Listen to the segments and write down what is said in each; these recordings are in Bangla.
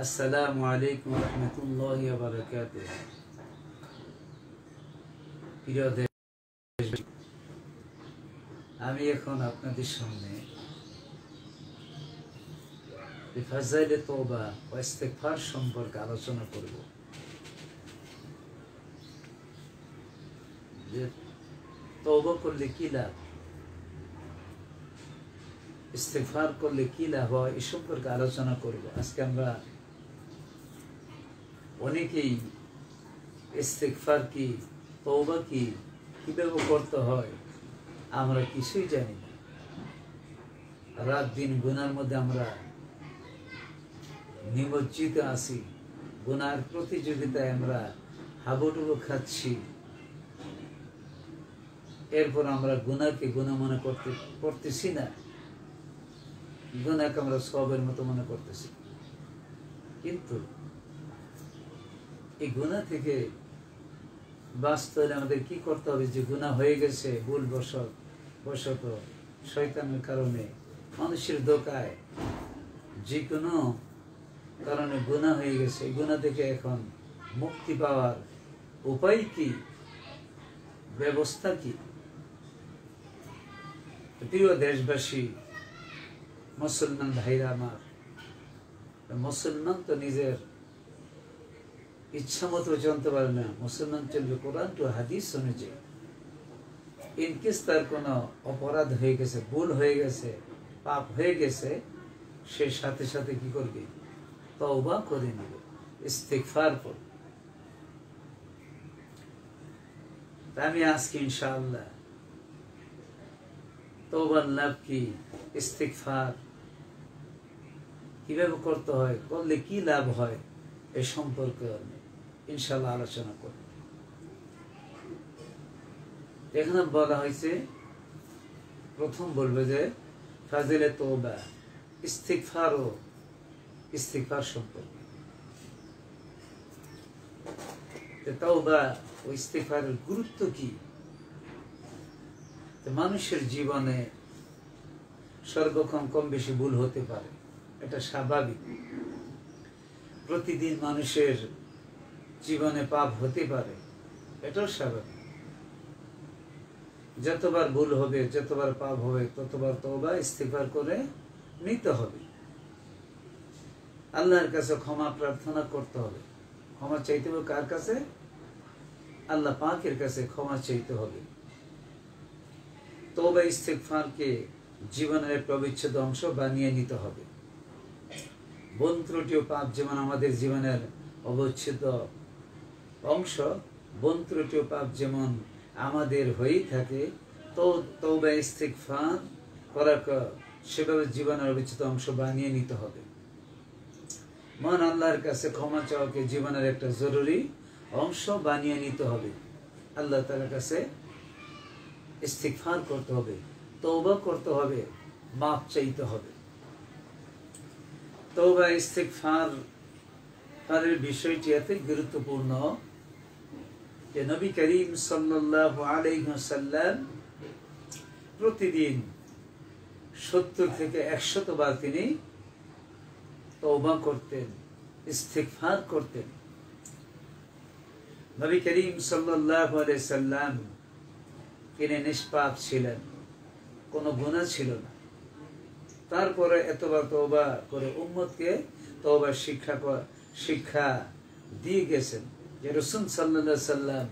আসসালামু আলাইকুম রহমতুল্লাহি ওয়া বারাকাতুহু। প্রিয় দেশ, আমি এখন আপনাদের সামনে ফাজাইলে তওবা ও ইস্তিগফার সম্পর্কে আলোচনা করব। যে তওবা করলে কি লাভ, ইস্তিগফার করলে কি লাভ হয়, এই সম্পর্কে আলোচনা করব। আজকে আমরা অনেকেই ইস্তিগফার কি, তওবা কি, কিভাবে করতে হয় আমরা কিছুই জানি না। রাত দিন গুনার মধ্যে আমরা নিমজ্জিত আছি, গুনার প্রতিযোগিতায় আমরা হাবুডুবু খাচ্ছি। এরপর আমরা গুনাহকে গুনাহ মনে করতেছি না, গুনাহকে আমরা সওয়াবের মতো মনে করতেছি। কিন্তু এই গুনাহ থেকে বাঁচতে হলে আমাদের কি করতে হবে? যে গুনাহ হয়ে গেছে ভুলবশত শয়তানের কারণে, মানুষের ধোঁকায়, যে কোনো কারণে গুনাহ হয়ে গেছে, এই গুনাহ থেকে এখন মুক্তি পাওয়ার উপায় কি, ব্যবস্থা কি? প্রিয় দেশবাসী, মুসলমান ভাইরা আমার, মুসলমান তো নিজের ইচ্ছা মতো জানতে পারে না। মুসলমান চলবে কোরআন টু হাদিস অনুযায়ী। ইনকেস তার কোনো অপরাধ হয়ে গেছে, ভুল হয়ে গেছে, পাপ হয়ে গেছে, সে সাথে সাথে কি করবে? তওবা করে নেবে, ইস্তিগফার করবে। আমি আজকে ইনশাআল্লাহ তওবার লাভ কি, ইস্তিগফার কিভাবে করতে হয়, করলে কি লাভ হয়, এই সম্পর্কে ইনশাআল্লাহ আলোচনা করব। এখানে বলা হয়েছে, প্রথম বলবে যে ফাজিলে তওবা, ইস্তিগফার সম্পর্কে। তওবা ও ইস্তিগফারের গুরুত্ব কি? মানুষের জীবনে সর্বক্ষণ কম বেশি ভুল হতে পারে, এটা স্বাভাবিক। প্রতিদিন মানুষের জীবনে পাপ হতে পারে, এটাও স্বাভাবিক। যতবার ভুল হবে, যতবার পাপ হবে, ততবার তওবা ইস্তিগফার করে নিতে হবে। আল্লাহর কাছে ক্ষমা প্রার্থনা করতে হবে। ক্ষমা চাইতে হবে কার কাছে? আল্লাহ পাকের কাছে ক্ষমা চাইতে হবে। তওবা ইস্তিগফারকে জীবনের একটা অবিচ্ছেদ্য অংশ বানিয়ে নিতে হবে। ভুল ত্রুটি ও পাপ যেমন আমাদের জীবনের অবিচ্ছেদ্য অংশ, ভুল ত্রুটি ও পাপ যেমন আমাদের হয়েই থাকে, তো তওবা ইস্তিগফার করাকে সেভাবে জীবনের অবিচ্ছেদ্য অংশ বানিয়ে নিতে হবে। মন আল্লাহর কাছে ক্ষমা চাওয়াকে জীবনের একটা জরুরি অংশ বানিয়ে নিতে হবে। আল্লাহ তাআলার কাছে ইস্তিগফার করতে হবে, তওবা করতে হবে, মাফ চাইতে হবে। তওবা ইস্তিগফারের বিষয়টি এত গুরুত্বপূর্ণ যে নবী করিম সাল্লাল্লাহু আলাইহি ওয়াসাল্লাম প্রতিদিন 70 থেকে 100 বার তিনি তওবা করতেন, ইস্তিগফার করতেন। নবী করিম সাল্লাল্লাহু আলাইহি সাল্লাম তিনি নিষ্পাপ ছিলেন, কোনো গুনাহ ছিল না। তারপরে এতবার তওবা করে উম্মতকে তওবার শিক্ষা দিয়ে গেছেন যে রাসূল সাল্লাল্লাহু আলাইহি সাল্লাম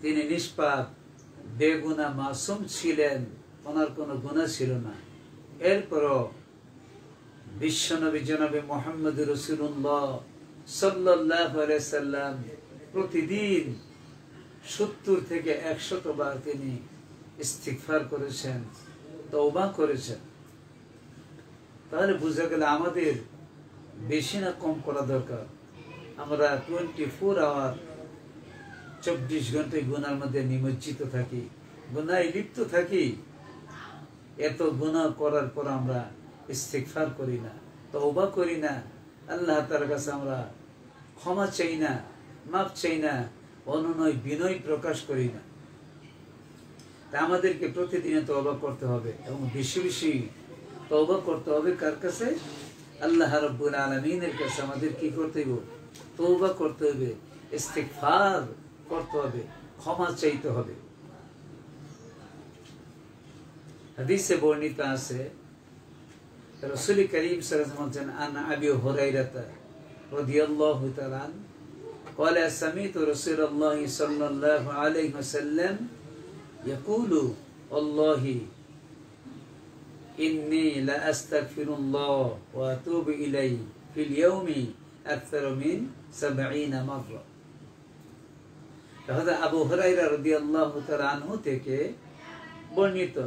তিনি নিষ্পাপ, বেগুনাহ, মাসুম ছিলেন, ওনার কোনো গুনাহ ছিল না। এরপরও বিশ্বনবী জনাবে মুহাম্মদ রাসূলুল্লাহ সাল্লাল্লাহু আলাইহি সাল্লাম প্রতিদিন 70 থেকে 100 বার তিনি ইস্তিগফার করেছেন, তওবা করেছেন। তাহলে বুঝা গেল আমাদের বেশি না কম করা দরকার। আমরা 24 আওয়ার 24 ঘন্টায় গুনার মধ্যে নিমজ্জিত থাকি, গুনায় লিপ্ত থাকি। এত গুনাহ করার পর আমরা ইস্তিগফার করি না, তওবা করি না, আল্লাহ তাআলার কাছে আমরা ক্ষমা চাই না, মাফ চাই না, অনুনয় বিনয় প্রকাশ করি না। তা আমাদেরকে প্রতিদিনে তওবা করতে হবে এবং বেশি বেশি তওবা করতে হবে। কার কাছে? আল্লাহ রাব্বুল আলামিনের কাছে আমাদের কি করতে হবে? তওবা করতে হবে, ইস্তিগফার করতে হবে, ক্ষমা চাইতে হবে। হাদিসে বর্ণিত আছে রাসূল করিম সাল্লাল্লাহু আলাইহি ওয়াসাল্লাম বলেন, আন আবি হুরায়রা রাদিয়াল্লাহু তাআলা قال سمعت رسول الله صلى الله عليه وسلم يقول والله إني لأستغفر الله وأتوب إليه في اليوم أكثر من 70 مرة। هذا أبو هريرة رضي الله تعالى عنه থেকে বর্ণিত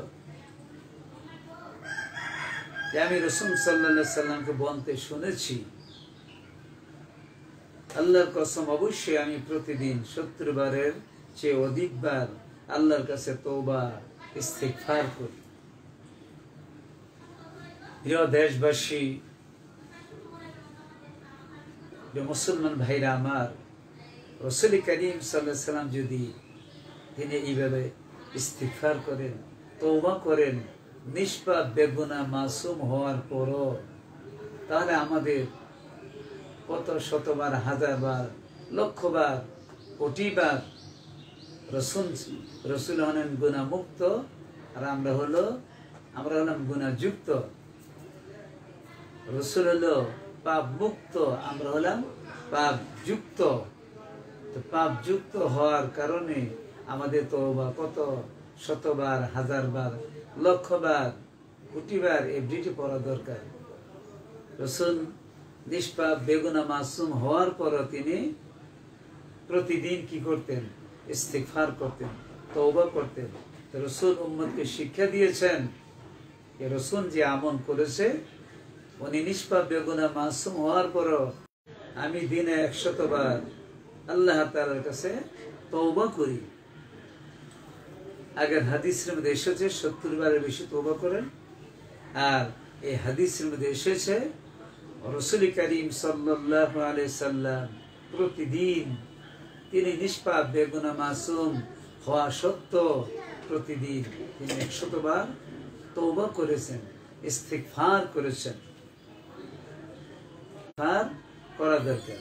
যে আমি রাসূল সাল্লাল্লাহু আলাইহি সাল্লামকে বলতে শুনেছি, আল্লাহর কসম অবশ্যই আমি প্রতিদিন 70 বারের চেয়ে অধিকবার আল্লাহর কাছে তওবা ইস্তিগফার করি। প্রিয় দেশবাসী, মুসলমান ভাইরা আমার, রাসূল করিম সাল্লাল্লাহু আলাইহি সাল্লাম যদি তিনি এইভাবে ইস্তিগফার করেন, তওবা করেন, নিষ্পাপ বেগুনাহ মাসুম হওয়ার পরও, তাহলে আমাদের কত শতবার, হাজারবার, লক্ষবার, কোটিবার রসুল হলেন গুনাহ মুক্ত, আর আমরা হলাম গুনাহ যুক্ত। রসুল হলো পাপ মুক্ত, আমরা হলাম পাপ যুক্ত। তো পাপ যুক্ত হওয়ার কারণে আমাদের তওবা কত শতবার, হাজারবার, লক্ষবার, কোটিবার এভরিডে পড়া দরকার। রসুল নিষ্পাপ বেগুনাহ মাসুম হওয়ার পর তিনি প্রতিদিন কি করতেন? ইস্তিগফার করতেন, তওবা করতেন। রাসূল উম্মতকে শিক্ষা দিয়েছেন যে রাসূল যে আমল করেছে, উনি নিষ্পাপ বেগুনাহ মাসুম হওয়ার পরও আমি দিনে 100 বার আল্লাহ তাআলার কাছে তওবা করি। আগের হাদিসের মধ্যে এসেছে 70 বারের বেশি তওবা করেন, আর এই হাদিসের মধ্যে এসেছে রাসূল করিম সাল্লাল্লাহু আলাইহি সাল্লাম প্রতিদিন তিনি নিষ্পাপ বেগুনাহ মাসুম হওয়া সত্ত্বেও প্রতিদিন তিনি 100 বার তওবা করেছেন, ইস্তিগফার করেছেন। আর করা দরকার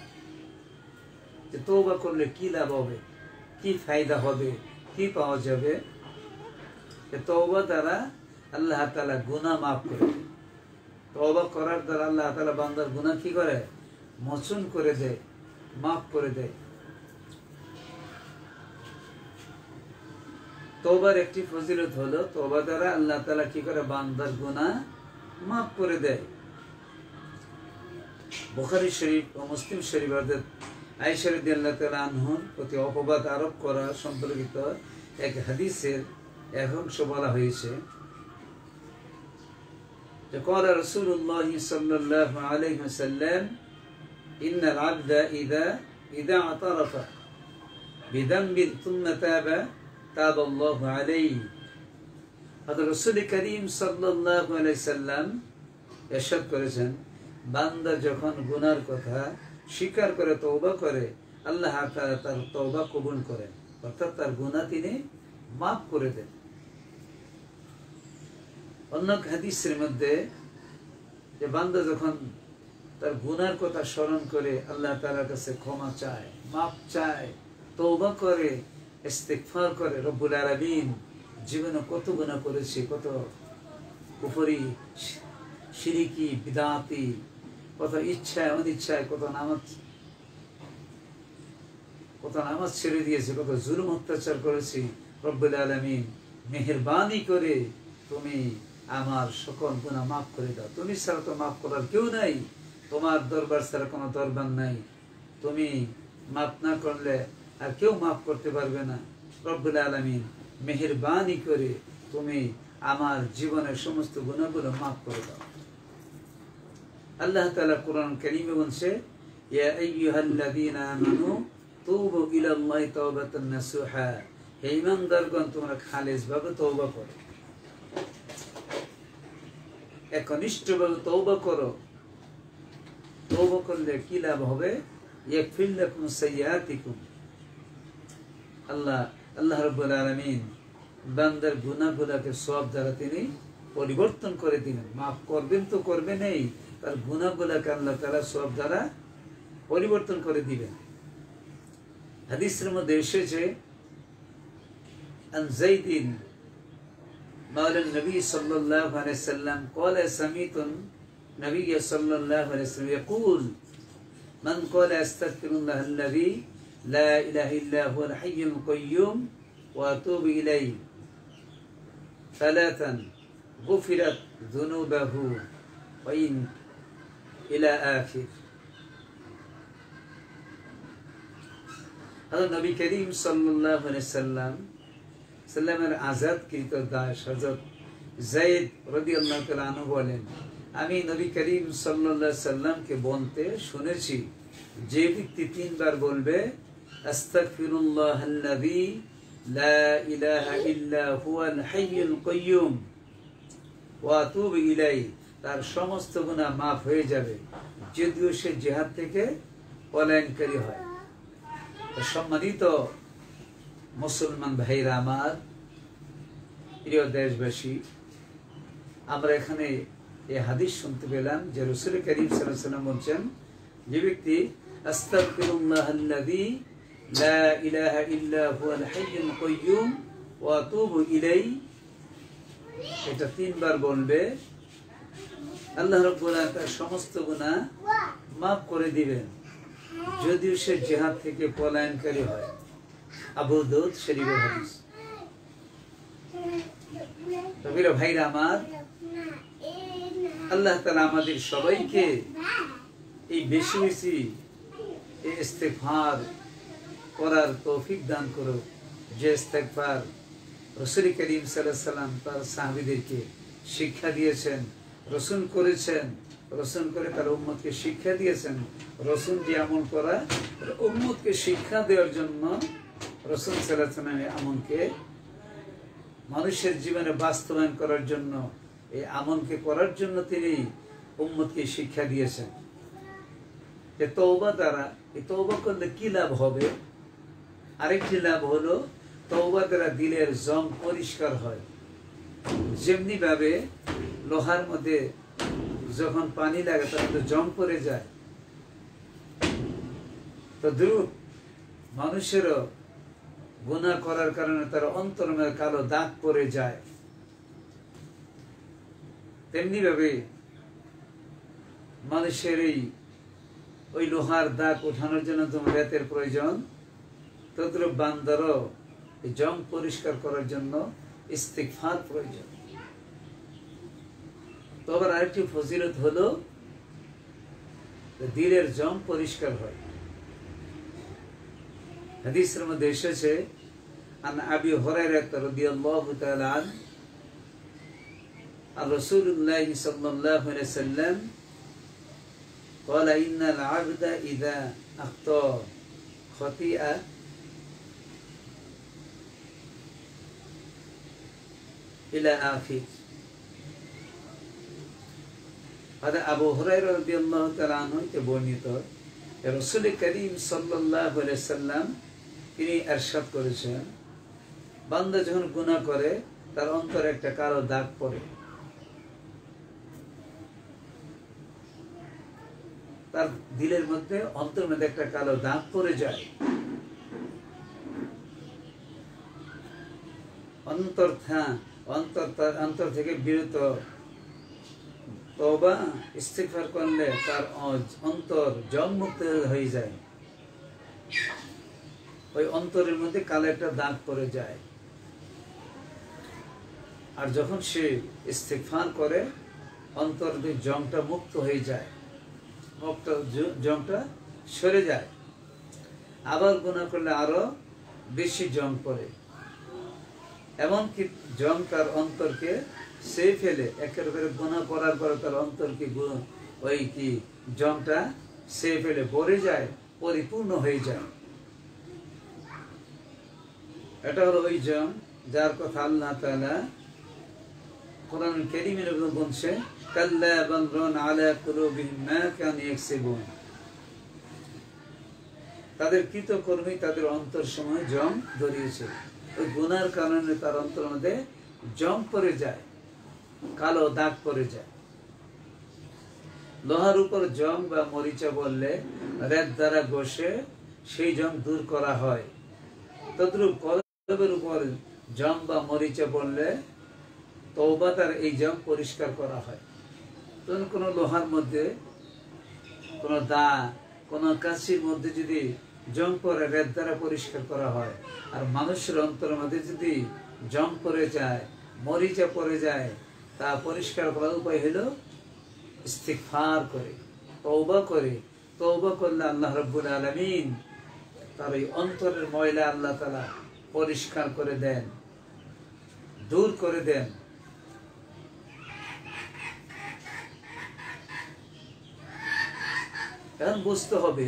যে তওবা করলে কি লাভ হবে, কি ফায়দা হবে, কি পাওয়া যাবে। তওবা দ্বারা আল্লাহ তাআলা গুনাহ মাফ করে দেয়। তওবা করার দ্বারা আল্লাহ তাআলা বান্দার গুনাহ কি করে? মোচন করে দেয়, মাফ করে দেয়। তওবার একটি ফজিলত হলো তওবা দ্বারা আল্লাহ তাআলা কি করে? বান্দার গুনাহ মাফ করে দেয়। বুখারী শরীফ ও মুসলিম শরীফ হযরত আয়েশা রাদিয়াল্লাহু তাআলা আনহার প্রতি অপবাদ আরোপ করা সম্পর্কিত এক হাদিসের এক অংশ বলা হয়েছে যে قال رسول الله صلى الله عليه وسلم إن العبد إذا اعترف بذنب ثم تاب الله عليه। হযরত রাসূল করিম সাল্লাল্লাহু আলাইহি সাল্লাম ইরশাদ করেছেন, বান্দা যখন গুনার কথা স্বীকার করে তওবা করে, আল্লাহ তাআলা তার তওবা কবুল করেন, অর্থাৎ তার গুনাহ তিনি মাফ করে দেন। অন্য হাদিসের মধ্যে যে বান্দা যখন তার গুনার কথা স্মরণ করে আল্লাহ তাআলার কাছে ক্ষমা চায়, মাফ চায়, তওবা করে, ইস্তিগফার করে, রব্বুল আলামিন জীবনে কত গুনাহ করেছি, কত কুফরি, শিরকি, বিদআতি, কত ইচ্ছায় অনিচ্ছায় কত নামাজ ছেড়ে দিয়েছি, কত জুলুম অত্যাচার করেছি। রব্বুল আলামিন মেহেরবানি করে তুমি আমার সকল গুনাহ মাফ করে দাও। তুমি ছাড়া তো মাফ করার কেউ নাই, তোমার দরবার ছাড়া কোনো দরবার নাই, তুমি মাফ না করলে আর কেউ মাফ করতে পারবে না। রব্বুল আলামিন মেহেরবানি করে তুমি আমার জীবনের সমস্ত গুনাহগুলো মাফ করে দাও। আল্লাহ তাআলা কোরআন কারীমে বলছে, ইয়া আইয়ুহাল্লাযীনা আমানু তুবু ইলাল্লাহি তাওবাতান নাসুহা, হে ঈমানদারগণ তোমরা খালেসভাবে তওবা করো, একনিষ্ঠভাবে তওবা করো। তওবা করলে কি লাভ হবে? ইয়াগফির লাকুম সাইয়্যাতিকুম, আল্লাহ রাব্বুল আলামিন বান্দার গুনাহগুলোকে সওয়াব দ্বারা তিনি পরিবর্তন করে দিবেন, মাফ করবেন তো করবেনই, তার গুনাহগুলোকে আল্লাহ তাআলা সওয়াব দ্বারা পরিবর্তন করে দিবেন। হাদিসের মধ্যে এসেছে আন যাইদিন মাওলা নবী সাল্লাল্লাহু আলাইহি সাল্লাম قال سمعت النبي صلى الله عليه وسلم يقول من قال استغفر الله الذي لا اله الا هو الحي القيوم واتوب اليه ثلاثا غفرت ذنوبه وإن إلى آخر। হযরত নবী করিম সাল্লাল্লাহু আলাইহি সাল্লামের আযাদকৃত দাস হযরত যায়েদ রাদিয়াল্লাহু তাআলা আনহু বলেন, আমি নবী করিম সাল্লাল্লাহু আলাইহি সাল্লামকে বলতে শুনেছি, যে ব্যক্তি তিনবার বলবে আস্তাগফিরুল্লাহাল্লাযী লা ইলাহা ইল্লা হুয়াল হাইয়ুল কাইয়্যুম ওয়া আতুবু ইলাইহি, তার সমস্ত গুনাহ মাফ হয়ে যাবে, যদিও সে জিহাদ থেকে পলায়নকারী হয়। সম্মানিত মুসলমান ভাইরা আমার, প্রিয় দেশবাসী, আমরা এখানে এই হাদিস শুনতে পেলাম যে রাসূল করিম সাল্লাল্লাহু আলাইহি ওয়াসাল্লাম বলেন, যে ব্যক্তি আস্তাগফিরুল্লাহাল্লাযী লা ইলাহা ইল্লা হুয়াল হাইয়ুল কাইয়্যুম ওয়া আতুবু ইলাইহি, এটা তিনবার বলবে, আল্লাহ রাব্বুল আলামিন তার সমস্ত গুনাহ মাফ করে দিবেন, যদিও সে জিহাদ থেকে পলায়নকারী হয়। আবু দাউদ শরীফের হাদিস। তো প্রিয় ভাইরা আমার, আল্লাহ তাআলা আমাদের সবাইকে এই বেশি বেশি ইস্তিগফার করার তৌফিক দান করুক, যে ইস্তিগফার রাসূল করিম সাল্লাল্লাহু আলাইহি ওয়াসাল্লাম তার সাহাবীদেরকে শিক্ষা দিয়েছেন, রাসূল করেছেন, রাসূল করে তার উম্মতকে শিক্ষা দিয়েছেন। রাসূল যে আমল করা উম্মতকে শিক্ষা দেওয়ার জন্য রাসূল সাল্লাল্লাহু আলাইহি ওয়াসাল্লাম এই আমলকে মানুষের জীবনে বাস্তবায়ন করার জন্য, এই আমলকে করার জন্য তিনি উম্মতকে শিক্ষা দিয়েছেন। যে তওবা দ্বারা, এই তওবা করলে কি লাভ হবে? আরেকটি লাভ হলো তওবা দ্বারা দিলের জং পরিষ্কার হয়। যেমনি ভাবে লোহার মধ্যে যখন পানি লাগে তখন তো জং পড়ে যায়, তো দ্রুত মানুষেরও গুনাহ করার কারণে তার অন্তরের মধ্যে কালো দাগ পড়ে যায়। তেমনি ভাবে মানুষের ওই লোহার দাগ ওঠানোর জন্য তোমার রেতের প্রয়োজন, তদ্রূপ বান্দারও এই জং পরিষ্কার করার জন্য ইস্তিগফার প্রয়োজন। তো আবার আরেকটি ফজিলত হলো দিলের জং পরিষ্কার হয়। হাদিসের মধ্যে এসেছে আন আবি হুরায়রা রাদিয়াল্লাহু তাআলা আনহু আর রাসূলুল্লাহ সাল্লাল্লাহু আলাইহি ওয়াসাল্লাম قال إن العبد إذا أخطأ خطيئة إلى آخر। هذا أبو هريرة رضي الله تعالى عنه বর্ণিত, রাসূল করিম সাল্লাল্লাহু আলাইহি ওয়াসাল্লাম তিনি ইরশাদ করেছেন, বান্দা যখন গুনাহ করে তার অন্তরে একটা কালো দাগ পড়ে, তার দিলের মধ্যে অন্তরের মধ্যে একটা কালো দাগ পড়ে যায়। অন্তর থেকে বিরত তওবা ইস্তিগফার করলে তার অন্তর জংমুক্ত হয়ে যায়, ওই অন্তরের মধ্যে কালো একটা দাগ পড়ে যায়। আর যখন সে ইস্তিগফার করে অন্তর জংটা মুক্ত হয়ে যায়, জংটা সরে যায়। আবার গুনাহ করলে আরো বেশি জং পড়ে, এমনকি জং তার অন্তরকে সে ফেলে, একেবারে গুনাহ করার পরে তার অন্তরকে ওই কি জংটা সে ফেলে ভরে যায়, পরিপূর্ণ হয়ে যায়। এটা হলো ওই জং যার কথা আল্লাহ তাআলা কোরআন কারীমের মধ্যে বলছে, কাল্লা বাল রান আলা কুলুবিহিম মা কানু ইয়াকসিবুন, তাদের কৃতকর্মী তাদের অন্তর সময় জং ধরিয়েছে। ওই গুনার কারণে তার অন্তর মধ্যে জং পড়ে যায়, কালো দাগ পড়ে যায়। লোহার উপর জং বা মরিচা বললে রেত দ্বারা ঘষে সেই জং দূর করা হয়, তদ্রূপ কলবের উপর জং বা মরিচা বললে তওবা তার এই জং পরিষ্কার করা হয়। তখন কোনো লোহার মধ্যে কোনো দা, কোনো কাছির মধ্যে যদি জং পরে রেত দ্বারা পরিষ্কার করা হয়, আর মানুষের অন্তরের মধ্যে যদি জং পড়ে যায়, মরিচা পড়ে যায়, তা পরিষ্কার করার উপায় হলো ইস্তিগফার করে, তওবা করে। তওবা করলে আল্লাহ রাব্বুল আলামিন তার এই অন্তরের ময়লা আল্লাহ তাআলা পরিষ্কার করে দেন, দূর করে দেন। এখন বুঝতে হবে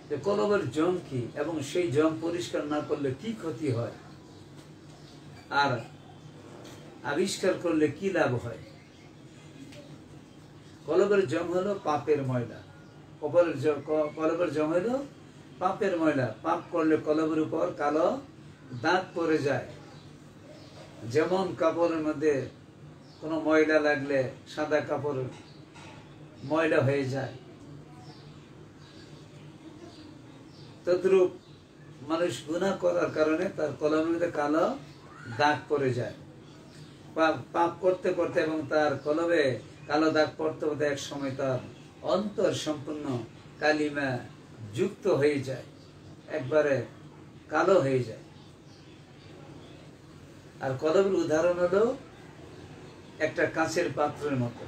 যে কলবের জং কি এবং সেই জং পরিষ্কার না করলে কি ক্ষতি হয়, আর আবিষ্কার করলে কি লাভ হয়। কলবের জং হলো পাপের ময়লা। কলবের জং হলো পাপের ময়লা। পাপ করলে কলবের উপর কালো দাগ পড়ে যায়। যেমন কাপড়ের মধ্যে কোনো ময়লা লাগলে সাদা কাপড় ময়লা হয়ে যায়, তদ্রূপ মানুষ গুনাহ করার কারণে তার কলমের মধ্যে কালো দাগ পড়ে যায়। পাপ করতে করতে এবং তার কলবে কালো দাগ পড়তে পড়তে এক সময় তার অন্তর সম্পূর্ণ কালিমা যুক্ত হয়ে যায়, একবারে কালো হয়ে যায়। আর কলবের উদাহরণ হলো একটা কাঁচের পাত্রের মতো।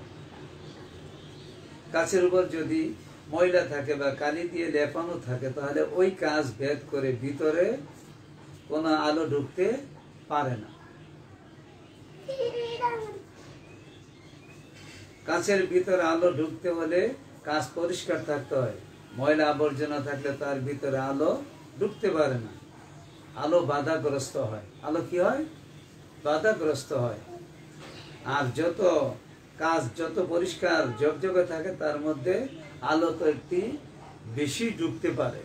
কাঁচের উপর যদি ময়লা থাকে বা কালি দিয়ে লেপানো থাকে, তাহলে ওই কাঁচ ভেদ করে ভিতরে কোনো আলো ঢুকতে পারে না। কাঁচের ভিতরে আলো ঢুকতে হলে কাঁচ পরিষ্কার থাকতে হয়। ময়লা আবর্জনা থাকলে তার ভিতরে আলো ঢুকতে পারে না, আলো বাধাগ্রস্ত হয়। আলো কি হয়? বাধাগ্রস্ত হয়। আর যত কাঁচ যত পরিষ্কার ঝকঝকে থাকে, তার মধ্যে আলো তো একটি বেশি ঢুকতে পারে।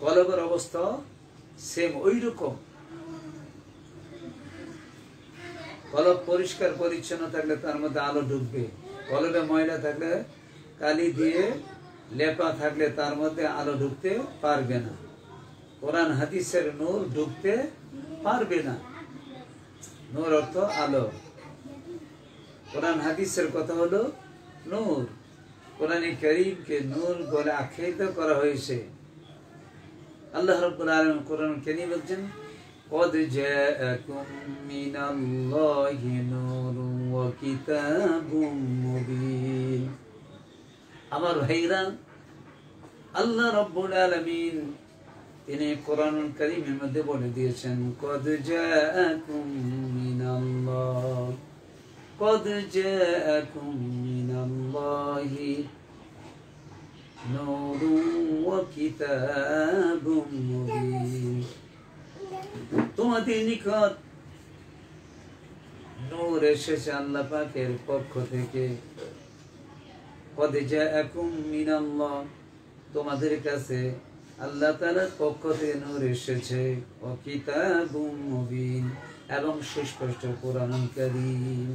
কলবের অবস্থা সেম ওই রকম। কলব পরিষ্কার পরিচ্ছন্ন থাকলে তার মধ্যে আলো ঢুকবে। কলবে ময়লা থাকলে, কালি দিয়ে লেপা থাকলে তার মধ্যে আলো ঢুকতে পারবে না। কোরআন হাদিসের নূর ঢুকতে পারবে না। নূর অর্থ আলো। কোরআন হাদিসের কথা হলো নূর। কোরআনে কারীমকে নূর বলে আখ্যায়িত করা হয়েছে। আল্লাহ রাব্বুল আলামিন কোরআন কারীম বলছেন, قد جاءكم من الله نور وكتاب مبين। আমার ভাইরা, আল্লাহ রাব্বুল আলামিন তিনি কোরআন কারীমের মধ্যে বলে দিয়েছেন, قد جاءكم من الله قد جاءكم من الله نور وكتاب مبين। তোমাদের নিকট নূর এসেছে আল্লাহ পাকের পক্ষ থেকে। قد جاءكم من الله, তোমাদের কাছে আল্লাহ তাআলার পক্ষ থেকে নূর এসেছে। ও কিতাবুম মুবিন, এবং সুস্পষ্ট কোরআন কারীম।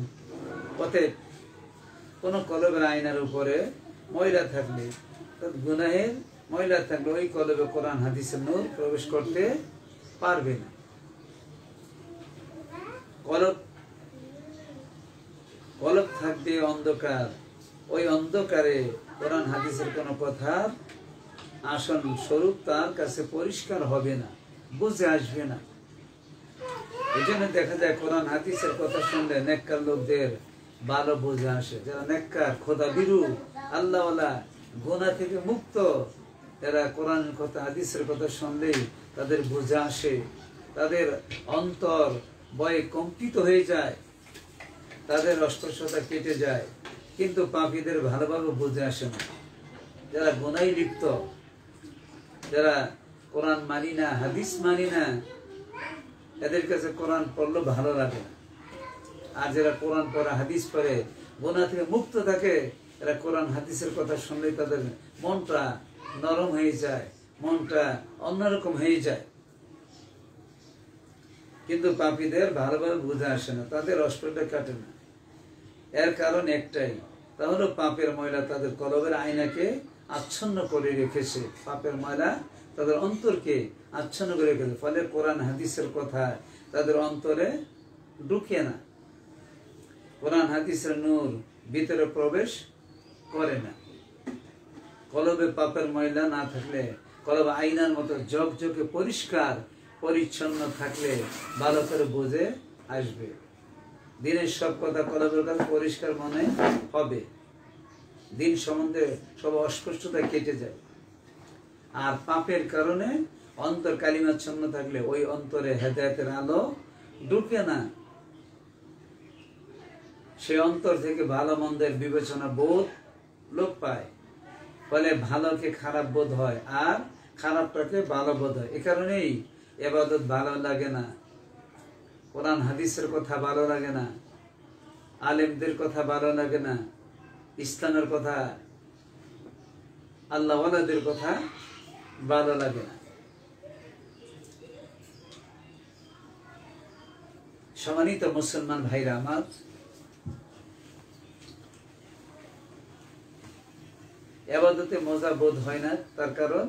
অতএব কোন কলবের আয়নার উপরে ময়লা থাকলে, গুনাহের ময়লা থাকলে, ওই কলবে কোরআন হাদিসের নূর প্রবেশ করতে পারবে না। কলব থাকবে অন্ধকার, ওই অন্ধকারে কোরআন হাদিসের কোনো কথার আসন স্বরূপ তার কাছে পরিষ্কার হবে না, বুঝে আসবে না। এই জন্য দেখা যায় কোরআন হাদিসের কথা শুনলে নেককার লোকদের ভালো বুঝে আসে। যারা নেককার, খোদা বিরু, আল্লাহওয়ালা, গুনাহ থেকে মুক্ত, এরা কোরআনের কথা হাদিসের কথা শুনলেই তাদের বুঝে আসে, তাদের অন্তর ভয়ে কম্পিত হয়ে যায়, তাদের অস্পষ্টতা কেটে যায়। কিন্তু পাপীদের ভালোভাবে বুঝে আসে না। যারা গুনাহে লিপ্ত, যারা কোরআন মানি না, হাদিস মানি না, এদের কাছে কোরআন পড়লে ভালো লাগে না। আর যারা কোরআন পড়া, হাদিস পড়ে, গুনাহ থেকে মুক্ত থাকে, এরা কোরআন হাদিসের কথা শুনলেই তাদের মনটা নরম হয়ে যায়, মনটা অন্যরকম হয়ে যায়। কিন্তু পাপীদের ভালোভাবে বুঝে আসে না, তাদের অস্পষ্টতা কাটে না। এর কারণ একটাই, তাহলে পাপের ময়লা তাদের কলবের আয়নাকে আচ্ছন্ন করে রেখেছে, পাপের ময়লা তাদের অন্তরকে আচ্ছন্ন করে রেখেছে। ফলে কোরআন হাদিসের কথা তাদের অন্তরে ঢুকে না, কোরআন হাদিসের নূর ভিতরে প্রবেশ করে না। কলবে পাপের ময়লা না থাকলে, কলব আয়নার মতো ঝকঝকে পরিষ্কার পরিচ্ছন্ন থাকলে ভালো করে বুঝে আসবে। দিনের সব কথা কলবের কাছে পরিষ্কার মনে হবে, দিন সম্বন্ধে সব অস্পষ্টতা কেটে যায়। আর পাপের কারণে অন্তর কালিমাচ্ছন্ন থাকলে ওই অন্তরে হেদায়েতের আলো ঢুকে না, সে অন্তর থেকে ভালো মন্দের বিবেচনা বোধ লোপ পায়। ফলে ভালোকে খারাপ বোধ হয় আর খারাপটাকে ভালো বোধ হয়। এ কারণেই ইবাদত ভালো লাগে না, কোরআন হাদিসের কথা ভালো লাগে না, আলেমদের কথা ভালো লাগে না, ইসলামের কথা, আল্লাহওয়ালাদের কথা ভালো লাগে না। সম্মানিত মুসলমান ভাইরা আমার, ইবাদতে মজা বোধ হয় না, তার কারণ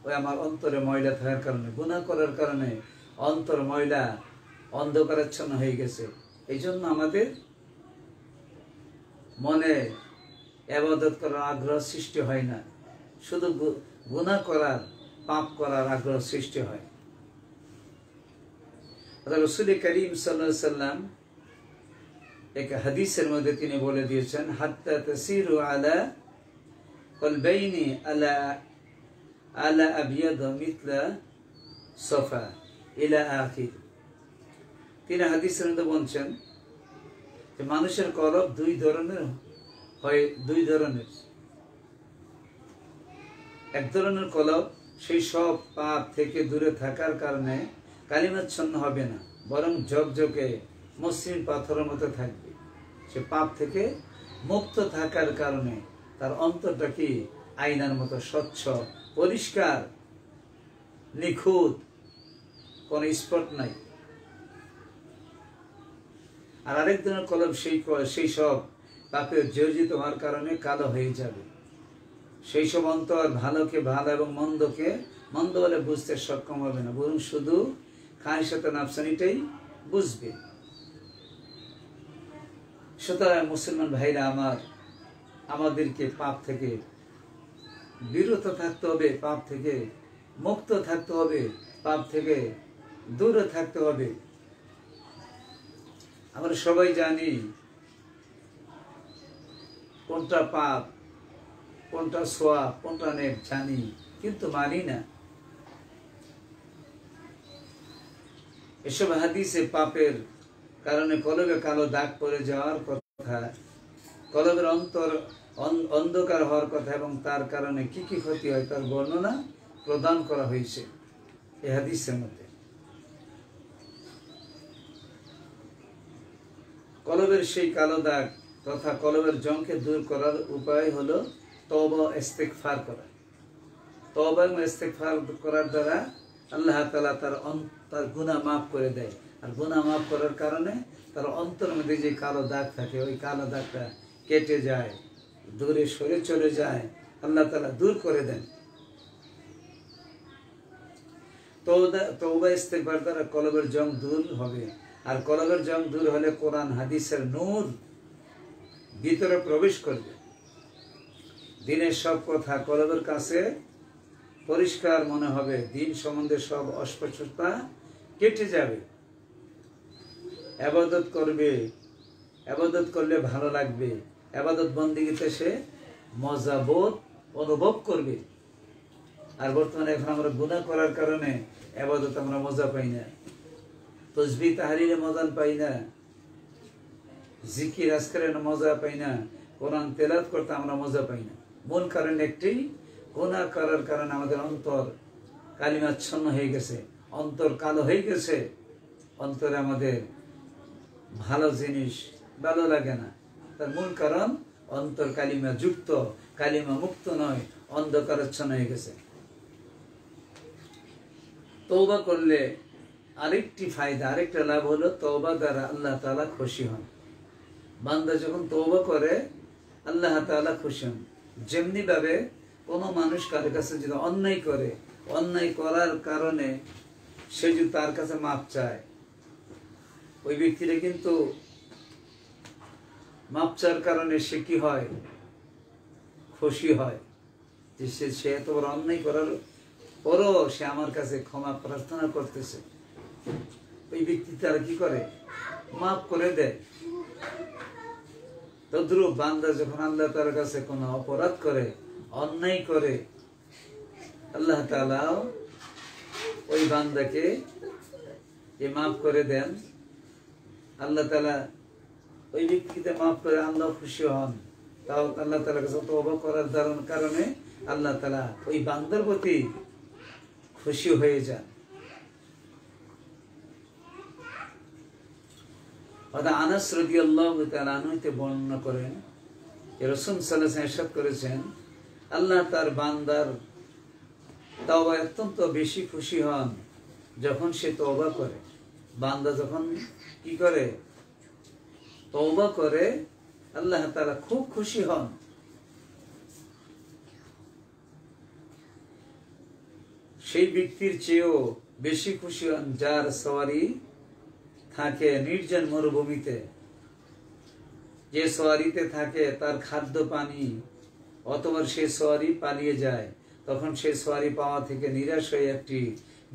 ওই আমার অন্তরে ময়লা থাকার কারণে, গুনাহ করার কারণে অন্তর ময়লা অন্ধকারাচ্ছন্ন হয়ে গেছে। এই জন্য আমাদের মনে ইবাদত করার আগ্রহ সৃষ্টি হয় না, শুধু গুনাহ করার, পাপ করার আগ্রহ সৃষ্টি হয়। রাসূল করিম সাল্লাল্লাহু আলাইহি সাল্লাম এক হাদিসের মধ্যে তিনি বলে দিয়েছেন, হাত্তা তাসিরু আলা কলবাইনি আলা আলা আবিয়াদ মিথলা সফা ইলা আখির। তিনি হাদিসের মধ্যে বলছেন যে মানুষের কলব দুই ধরনের হয়, দুই ধরনের। এক ধরনের কলব সেই সব পাপ থেকে দূরে থাকার কারণে কালিমাচ্ছন্ন হবে না, বরং ঝকঝকে মসৃণ পাথরের মতো থাকবে। সে পাপ থেকে মুক্ত থাকার কারণে তার অন্তরটা কি আয়নার মতো স্বচ্ছ, পরিষ্কার, নিখুঁত, কোনো স্পট নাই। আর আরেক ধরনের কলব সেই সব পাপে জর্জিত হওয়ার কারণে কালো হয়ে যাবে। সেই সব অন্তর ভালোকে ভালো এবং মন্দকে মন্দ বলে বুঝতে সক্ষম হবে না, বরং শুধু খায়সাতে নাফসানিটাই বুঝবে। সুতরাং মুসলমান ভাইরা আমার, আমাদেরকে পাপ থেকে বিরত থাকতে হবে, পাপ থেকে মুক্ত থাকতে হবে, পাপ থেকে দূরে থাকতে হবে। আমরা সবাই জানি কোনটা পাপ, কোনটা সোয়াব, কোনটা নেক জানি, কিন্তু মানি না। এসব হাদিসে পাপের কারণে কলবে কালো দাগ পড়ে যাওয়ার কথা, কলবের অন্তর অন্ধকার হওয়ার কথা এবং তার কারণে কি কি ক্ষতি হয় তার বর্ণনা প্রদান করা হয়েছে এই হাদিসের মধ্যে। কলবের সেই কালো দাগ তথা কলবের জংকে দূর করার উপায় হলো তওবা ইস্তিগফার করা। তওবা এবং ইস্তিগফার করার দ্বারা আল্লাহ তাআলা তার গুনাহ মাফ করে দেয়। আর গুনাহ মাফ করার কারণে তার অন্তরের মধ্যে যে কালো দাগ থাকে ওই কালো দাগটা কেটে যায়, দূরে সরে চলে যায়, আল্লাহ তাআলা দূর করে দেন। তওবা ইস্তিগফার দ্বারা কলবের জং দূর হবে। আর কলবের জং দূর হলে কোরআন হাদিসের নূর ভিতরে প্রবেশ করবে। দিনের সব কথা কলবের কাছে পরিষ্কার মনে হবে, দিন সম্বন্ধে সব অস্পষ্টতা কেটে যাবে। ইবাদত করবে, ইবাদত করলে ভালো লাগবে, ইবাদত বন্দেগীতে সে মজা বোধ অনুভব করবে। আর বর্তমানে এখন আমরা গুনাহ করার কারণে ইবাদত আমরা মজা পাই না, তাসবিহ তাহলিলে মজা পাই না, জিকির আজকারে মজা পাই না, কোরআন তেলাওয়াত করতে আমরা মজা পাই না। মূল কারণ একটাই, গুনাহ করার কারণে আমাদের অন্তর কালিমাচ্ছন্ন হয়ে গেছে, অন্তর কালো হয়ে গেছে। অন্তরে আমাদের ভালো জিনিস ভালো লাগে না, তার মূল কারণ অন্তর কালিমা যুক্ত, কালিমা মুক্ত নয়, অন্ধকারাচ্ছন্ন হয়ে গেছে। তওবা করলে আরেকটি ফায়দা, আরেকটা লাভ হলো তওবা দ্বারা আল্লাহ তাআলা খুশি হন। বান্দা যখন তওবা করে আল্লাহ তাআলা খুশি হন। যেমনি ভাবে কোনো মানুষ কারো কাছে যদি অন্যায় করে, অন্যায় করার কারণে সে যদি তার কাছে মাপ চায়, ওই ব্যক্তিরা কিন্তু মাপ চাওয়ার কারণে সে কি হয়, খুশি হয় যে সে এত বড় অন্যায় করার পরও সে আমার কাছে ক্ষমা প্রার্থনা করতেছে। ওই ব্যক্তি তারা কি করে, মাফ করে দেয়। তদ্রুপ বান্দা যখন আল্লাহ তার কাছে কোনো অপরাধ করে, অন্যায় করে, আল্লাহ তাআলা ওই বান্দাকে মাফ করে দেন। আল্লাহ তাআলা ওই ব্যক্তিকে মাফ করে আল্লাহ খুশি হন। তাও আল্লাহ তাআলার কাছে তওবা করার কারণে আল্লাহ তাআলা ওই বান্দার প্রতি খুশি হয়ে যান। আনাস রাদিয়াল্লাহু তাআলা আনহু বর্ণনা করেন যে রাসূল সাল্লাল্লাহু আলাইহি ওয়াসাল্লাম ইরশাদ করেছেন, আল্লাহ তার বান্দার তওবা অত্যন্ত বেশি খুশি হন যখন সে তওবা করে। বান্দা যখন কি করে, তওবা করে, আল্লাহ তাআলা খুব খুশি হন। সেই ব্যক্তির চেয়েও বেশি খুশি হন যার সওয়ারি থাকে নির্জন মরুভূমিতে। যে সওয়ারিতে থাকে তার খাদ্য পানি অথবা সে সওয়ারি পালিয়ে যায়, তখন সে সওয়ারি পাওয়া থেকে নিরাশ হয়ে একটি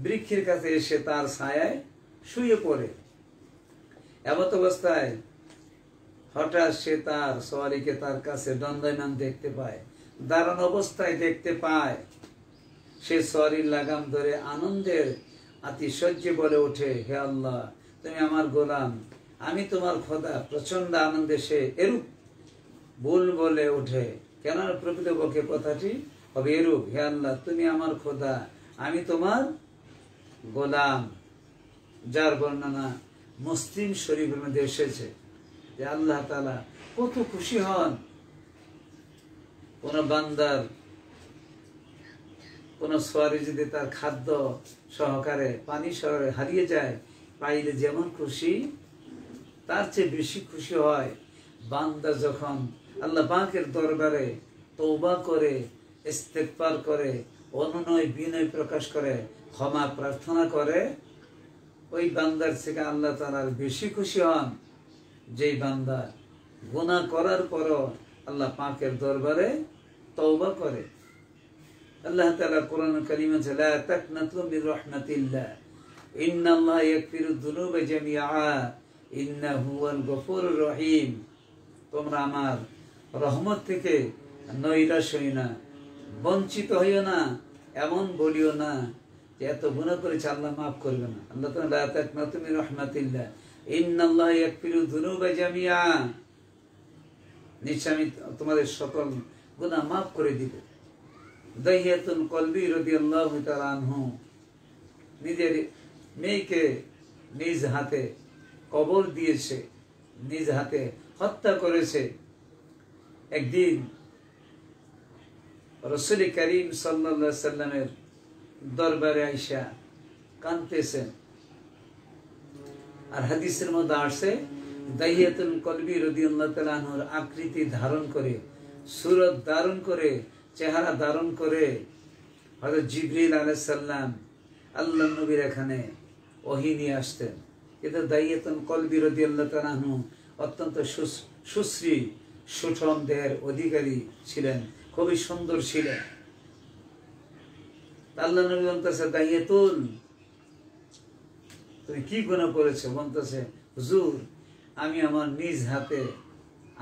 বৃক্ষের কাছে এসে তার ছায়ায় শুয়ে পড়ে। এমত অবস্থায় হঠাৎ সে তার সওয়ারিকে তার কাছে দণ্ডায়মান দেখতে পায়, দাঁড়ানো অবস্থায় দেখতে পায়। সে সওয়ারির লাগাম ধরে আনন্দের আতিশয্যে বলে ওঠে, হে আল্লাহ, তুমি আমার গোলাম, আমি তোমার খোদা। প্রচন্ড আনন্দে সে এরূপ ভুল বলে ওঠে। কেন প্রকৃতপক্ষে কথাটি হবে এরূপ, হে আল্লাহ, তুমি আমার খোদা, আমি তোমার গোলাম। যার বর্ণনা মুসলিম শরীফের মধ্যে এসেছে যে আল্লাহ তাআলা কত খুশি হন কোন বান্দার কোন সওয়ারি যদি তার খাদ্য সহকারে পানি সহকারে হারিয়ে যায়, পাইলে যেমন খুশি, তার চেয়ে বেশি খুশি হয় বান্দা যখন আল্লাহ পাকের দরবারে তওবা করে, ইস্তেগফার করে, অনুনয় বিনয় প্রকাশ করে, ক্ষমা প্রার্থনা করে। ওই বান্দার থেকে আল্লাহ তাআলা বেশি খুশি হন যেই বান্দা গুনাহ করার পরও আল্লাহ পাকের দরবারে তওবা করে। আল্লাহ তাআলা কোরআন কারীমে বলেন, লা তাকনাতু মির রাহমাতিল্লাহ ইন্নাল্লাহা ইয়াগফিরুয যুনুবা জামিআ ইন্নাহু হুয়াল গফুরুর রহিম। তোমরা আমার রহমত থেকে নৈরাশ হইও না, বঞ্চিত হইও না, এমন বলিও না যে এত গুনাহ করেছে আল্লাহ মাফ করবে না। আল্লাহ তাআলা লা তাকনাতু মির রাহমাতিল্লাহ ইন্নাল্লাহা ইয়াগফিরুয যুনুবা জামিআ, নিশ্চয় আমি তোমাদের সকল গুনাহ মাফ করে দিব। দাহিয়াতুল কলবি রাদিয়াল্লাহু তাআলা আনহু নিজের মেয়েকে নিজ হাতে কবর দিয়েছে, নিজ হাতে হত্যা করেছে। একদিন রাসূল করিম সাল্লাল্লাহু আলাইহি সাল্লামের দরবারে আয়েশা কাঁদতেছেন। আর হাদিসের মধ্যে আসছে, দাহিয়াতুল কলবি রাদিয়াল্লাহু তাআলা আনহুর আকৃতি ধারণ করে, সুরত ধারণ করে, চেহারা ধারণ করে হযরত জিবরিল আলাইহিস সালাম আল্লাহর নবীর এখানে ওহী নিয়ে আসতেন। কিন্তু দাহিয়াতুল কলবি রাদিয়াল্লাহু তাআলা আনহু অত্যন্ত সুশ্রী সুঠম দেহের অধিকারী ছিলেন, খুবই সুন্দর ছিলেন। আল্লাহ নবী বলতেছে, দাহিয়াতুল, তুমি কি গুনাহ করেছো? বলতেছে, হুজুর, আমি আমার নিজ হাতে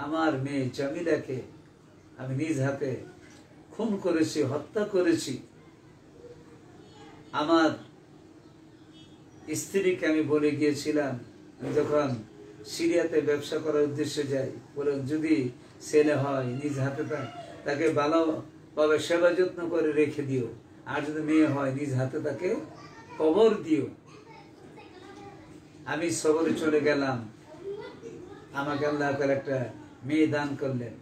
আমার মেয়ে জামিলাকে আমি নিজ হাতে খুন করেছি, হত্যা করেছি। আমার স্ত্রীকে আমি বলে গিয়েছিলাম, যখন সিরিয়াতে ব্যবসা করার উদ্দেশ্যে যাই, বলে যদি ছেলে হয় নিজ হাতে তাকে ভালোভাবে সেবা যত্ন করে রেখে দিও, আর যদি মেয়ে হয় নিজ হাতে তাকে কবর দিও। আমি সবরে চলে গেলাম, আমাকে আল্লাহ তাআলা একটা মেয়ে দান করলেন।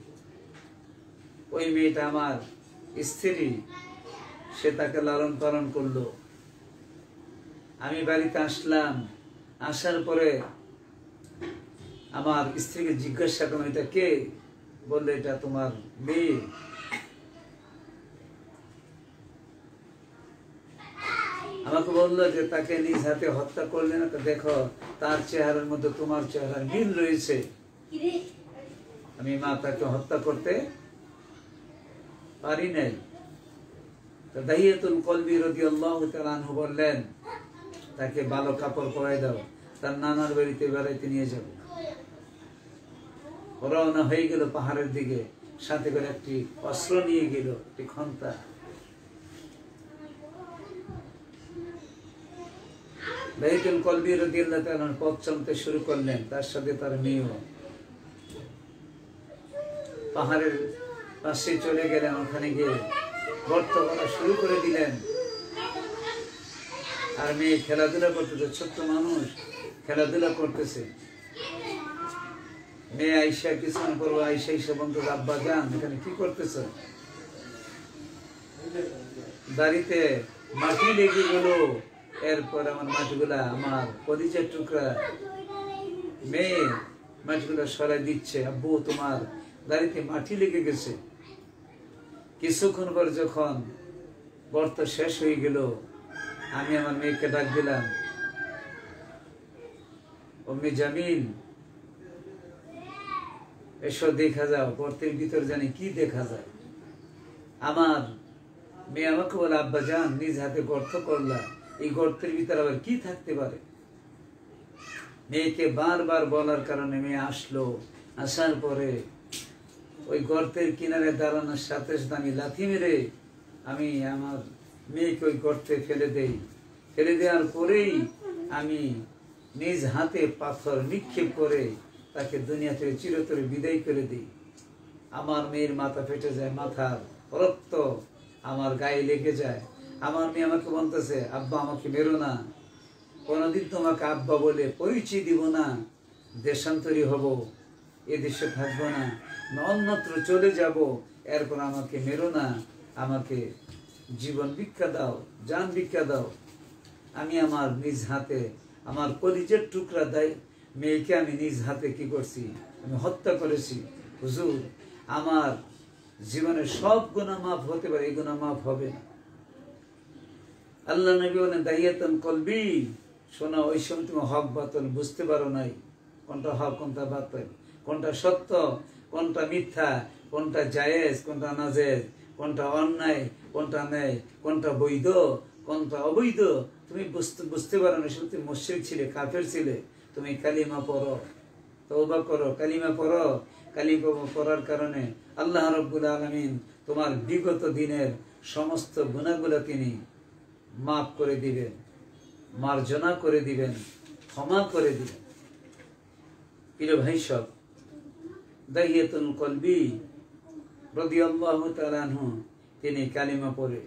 ওই মেয়েটা আমার স্ত্রী, সে তাকে লালন পালন করলো। আমি বাড়িতে আসলাম, আসার পরে আমার স্ত্রীকে জিজ্ঞাসা করলাম, এটা কে? বললে এটা তোমার মেয়ে। আমাকে বললো যে তাকে নিজ হাতে হত্যা করলে না, তো দেখো তার চেহারার মধ্যে তোমার চেহারার মিল রয়েছে। আমি মা তাকে হত্যা করতে পারি নাই। তো দাহিয়াতুল কলবি রাদিয়াল্লাহু তাআলা আনহু বললেন, তাকে ভালো কাপড় পরাই দাও, তার নানার বাড়িতে বেড়াইতে নিয়ে যাবো। রওনা হয়ে গেল পাহাড়ের দিকে, সাথে করে একটি অস্ত্র নিয়ে গেল, একটি খন্তা। দাহিয়াতুল কলবি রাদিয়াল্লাহু তাআলা পথ চলতে শুরু করলেন, তার সাথে তার মেয়েও। পাহাড়ের পাশে চলে গেলেন, ওখানে গিয়ে গর্ত করা শুরু করে দিলেন। আর মেয়ে খেলাধুলা করতেছে, ছোট্ট মানুষ খেলাধুলা করতেছে। মেয়ে আইসা কিছুক্ষণ পর আইসা এসে বলতো, আব্বা যান এখানে কি করতেছ? দাড়িতে মাটি লেগে গেল। এরপর আমার মাটিগুলা, আমার কলিজার টুকরা মেয়ে মাটিগুলা সরাই দিচ্ছে। আব্বু তোমার দাড়িতে মাটি লেগে গেছে। কিছুক্ষণ পর যখন গর্ত শেষ হয়ে গেল, আমি আমার মেয়েকে ডাক দিলাম, উম্মে জামিল এসো দেখা যাও, গর্তের ভিতর জানি কি দেখা যায়। আমার মেয়ে আমাকে বলে, আব্বা যান নিজ হাতে গর্ত করলা, এই গর্তের ভিতর আবার কি থাকতে পারে? মেয়েকে বারবার বলার কারণে মেয়ে আসলো। আসার পরে ওই গর্তের কিনারে দাঁড়ানোর সাথে সাথে আমি লাথি মেরে আমি আমার মেয়েকে ওই গর্তে ফেলে দেই। ফেলে দেওয়ার পরেই আমি নিজ হাতে পাথর নিক্ষেপ করে তাকে দুনিয়া থেকে চিরতরে বিদায় করে দিই। আমার মেয়ের মাথা ফেটে যায়, মাথার রক্ত আমার গায়ে লেগে যায়। আমার মেয়ে আমাকে বলতেছে, আব্বা আমাকে মেরো না, কোনোদিন তোমাকে আব্বা বলে পরিচয় দিব না, দেশান্তরী হব, এদেশে থাকবো না, অন্যত্র চলে যাব, এরপর আমাকে মেরো না, আমাকে জীবন ভিক্ষা দাও, জান ভিক্ষা দাও। আমি আমার নিজ হাতে আমার কলিজার টুকরা দেয় মেয়েকে আমি নিজ হাতে কি করছি, আমি হত্যা করেছি। হুজুর আমার জীবনের সব গুনাহ মাফ হতে পারে, এই গুনাহ মাফ হবে না। আল্লাহ নবী বলেন, দাহিয়াতুন কলবি, শোনো ওই সময় তুমি হক বাতিল বুঝতে পারো নাই, কোনটা হক কোনটা বাতিল, কোনটা সত্য কোনটা মিথ্যা, কোনটা জায়েজ কোনটা নাজেজ, কোনটা অন্যায় কোনটা ন্যায়, কোনটা বৈধ কোনটা অবৈধ, তুমি বুঝতে পারো না। তুমি মুশরিক ছিলে, কাফের ছিলে। তুমি কালিমা পড়ো, তওবা করো, কালিমা পড়ো। কালিমা পড়ার কারণে আল্লাহ রাব্বুল আলামিন তোমার বিগত দিনের সমস্ত গুনাহগুলো তিনি মাফ করে দিবেন, মার্জনা করে দিবেন, ক্ষমা করে দিবেন। প্রিয় ভাই সব, দাহিয়াতুল কলবি রাদিয়াল্লাহু তাআলা আনহু তিনি কালিমা পড়ে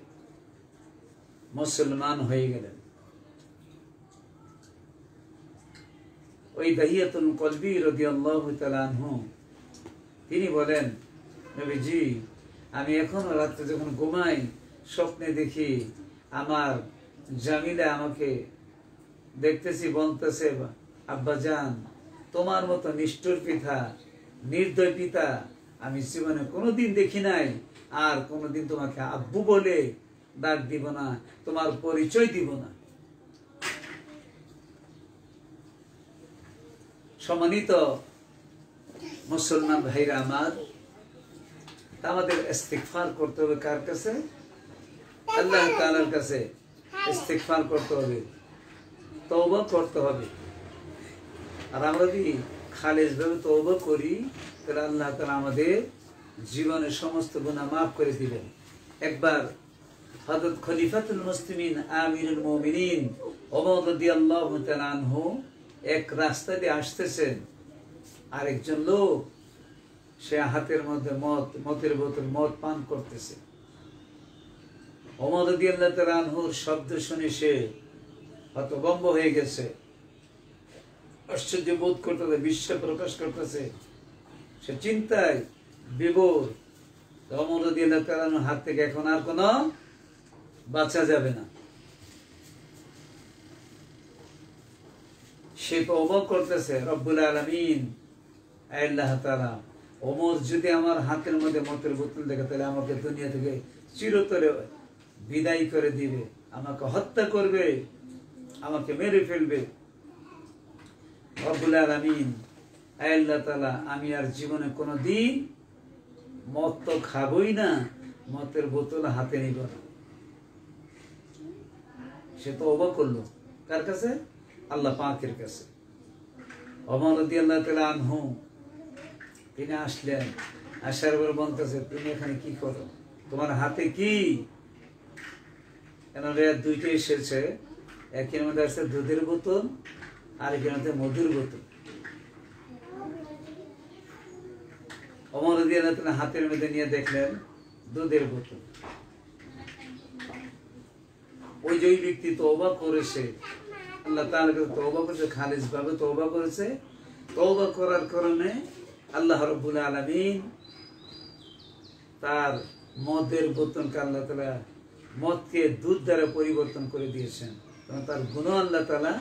মুসলমান হয়ে গেলেন। ওই দাহিয়াতুল কলবি রাদিয়াল্লাহু তাআলা আনহু তিনি বলেন, নবীজি আমি এখনো রাত্রে যখন ঘুমাই স্বপ্নে দেখি আমার জামিলা আমাকে দেখতেছি, বলতেছে, আব্বা জান তোমার মতো নিষ্ঠুর পিতা, নির্দয় পিতা আমি জীবনে কোনোদিন দেখি নাই, আর কোনোদিন তোমাকে আব্বু বলে ডাক দিব না, তোমার পরিচয় দিব না। সম্মানিত মুসলমান ভাইরা আমার, আমাদের ইস্তিগফার করতে হবে কার কাছে? আল্লাহ তাআলার কাছে ইস্তিগফার করতে হবে, তওবা করতে হবে। আর আমরা যদি খালেস ভাবে তওবা করি তাহলে আল্লাহ তাআলা আমাদের জীবনের সমস্ত গুনাহ মাফ করে দিবেন। একবার হযরত খলিফাতুল মুসলিমিন আমিরুল মুমিনিন ওমর রাদিয়াল্লাহু তাআলা আনহু এক রাস্তা দিয়ে আসতেছেন, আরেকজন লোক সে হাতের মধ্যে মদের বোতল মদ পান করতেছে। ওমর রাদিয়াল্লাহু তাআলা আনহুর শব্দ শুনে সে হতভম্ব হয়ে গেছে, আশ্চর্য বোধ করতেছে, বিস্ময় প্রকাশ করতেছে, সে চিন্তায় বিভোর। ওমর রাদিয়াল্লাহু তাআলা আনহুর হাত থেকে এখন আর কোনো বাঁচা যাবে না। সে তওবা করতেছে, রব্বুল আলামিন আল্লাহ তাআলা ওমর যদি আমার হাতের মধ্যে মতের বোতল দেখে তাহলে আমাকে দুনিয়া থেকে চিরতরে বিদায় করে দিবে, আমাকে হত্যা করবে, আমাকে মেরে ফেলবে। রব্বুল আলামিন, আল্লাহ তাআলা, আমি আর জীবনে কোনোদিন মদ তো খাবই না, মতের বোতল হাতে নিব না। সে তো তওবা করলো কার কাছে? আল্লাহ পাকের কাছে। ওমর রাদিয়াল্লাহু তাআলা আনহু তিনি আসলেন, আসার পর বলতেছে, তুমি এখানে কি করো, তোমার হাতে কি? কেন দুইটা এসেছে, একের মধ্যে আছে দুধের বোতল আর একের মধ্যে মধুর বোতল। ওমর রাদিয়াল্লাহু তাআলা হাতের মধ্যে নিয়ে দেখলেন দুধের বোতল। ওই যে ব্যক্তি তওবা করেছে, আল্লাহ তাআলার কাছে তওবা করেছে, খালিস ভাবে তওবা করেছে, তওবা করার কারণে আল্লাহ রাব্বুল আলামিন তার মদের বোতলকে আল্লাহ তাআলা মদকে দুধ দ্বারা পরিবর্তন করে দিয়েছেন, এবং তার গুনাহ আল্লাহ তাআলা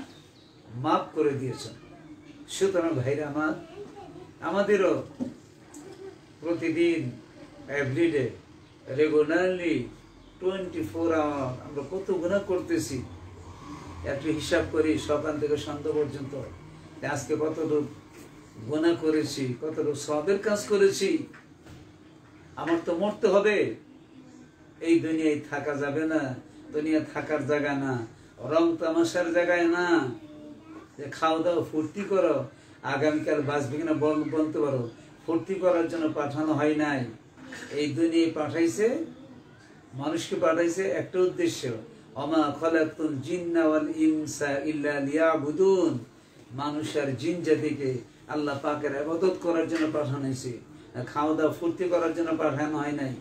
মাফ করে দিয়েছেন। সুতরাং ভাইরা আমার, আমাদেরও প্রতিদিন এভরিডে রেগুলারলি 24 আওয়ার আমরা কত গুনাহ করতেছি, একটু হিসাব করি সকাল থেকে সন্ধ্যা পর্যন্ত আজকে কতটুকু গুনাহ করেছি, কতটুকু সওয়াবের কাজ করেছি। আমার তো মরতে হবে, এই দুনিয়ায় থাকা যাবে না, দুনিয়া থাকার জায়গা না, রং তামাশার জায়গায় না যে খাওয়া দাওয়া ফুর্তি করো, আগামীকাল বাঁচবে কিনা বলতে পারো। ফুর্তি করার জন্য পাঠানো হয় নাই, এই দুনিয়ায় পাঠাইছে, মানুষকে পাঠাইছে একটা উদ্দেশ্য, ওমা খালাকতুল জিন্না ওয়াল ইনসা ইল্লা লিয়াবুদুন, মানুষ আর জিন জাতিকে আল্লাহ পাকের ইবাদত করার জন্য পাঠানো হয়েছে, খাওয়া দাওয়া ফুর্তি করার জন্য পাঠানো হয় নাই।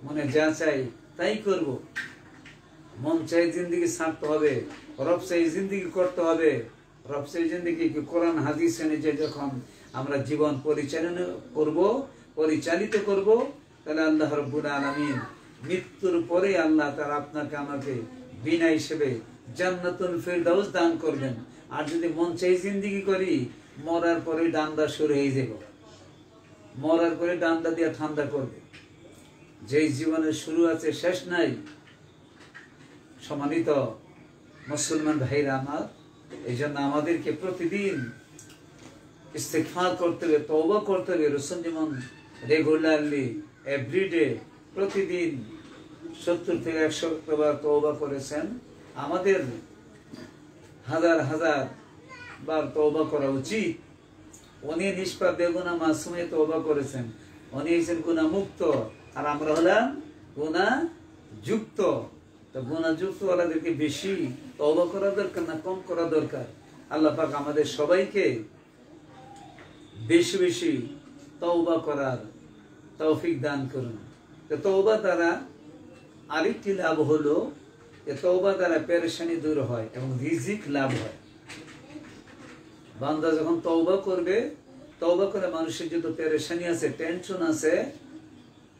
মনে যা চাই তাই করব, মন চাই জিন্দিগি ছাড়তে হবে, রব চাই জিন্দিগি করতে হবে। রব চাই জিন্দিগি কোরআন হাদিস অনুযায়ী যখন আমরা জীবন পরিচালিত করব, তাহলে আল্লাহ রাব্বুল আলামিন মৃত্যুর পরে আল্লাহ তাআলা আপনাকে আমাকে বিনা হিসেবে জান্নাতুল ফিরদাউস দান করবেন। আর যদি মন চাই জিন্দিগি করি, মরার পরে ডান্ডা শুরু হয়ে যাব, মরার পরে ডান্ডা দিয়ে ঠান্ডা করবে। যেই জীবনের শুরু আছে শেষ নাই। সম্মানিত মুসলমান ভাইরা আমার, এই জন্য আমাদেরকে প্রতিদিন ইস্তেগফার করতে হবে, তওবা করতে হবে। রাসূল যেমন রেগুলারলি এভরিডে প্রতিদিন 70 থেকে 100 বার তওবা করেছেন, আমাদের হাজার হাজার বার তওবা করা উচিত। উনি নিষ্পাপ বেগুনাহ মাসুমে তওবা করেছেন, উনি হচ্ছেন গুনাহ মুক্ত, আর আমরা হলাম গুনাহ যুক্ত। তো গুনাহ যুক্ত ওয়ালাদেরকে বেশি তওবা করা দরকার না কম করা দরকার? আল্লাহ পাক আমাদের সবাইকে বেশি বেশি তওবা করার তৌফিক দান করুন। তো তওবা দ্বারা আরেকটি লাভ হলো, যে তওবা দ্বারা পেরেশানি দূর হয় এবং রিজিক লাভ হয়। বান্দা যখন তওবা করবে, তওবা করে মানুষের যত পেরেশানি আছে, টেনশন আছে,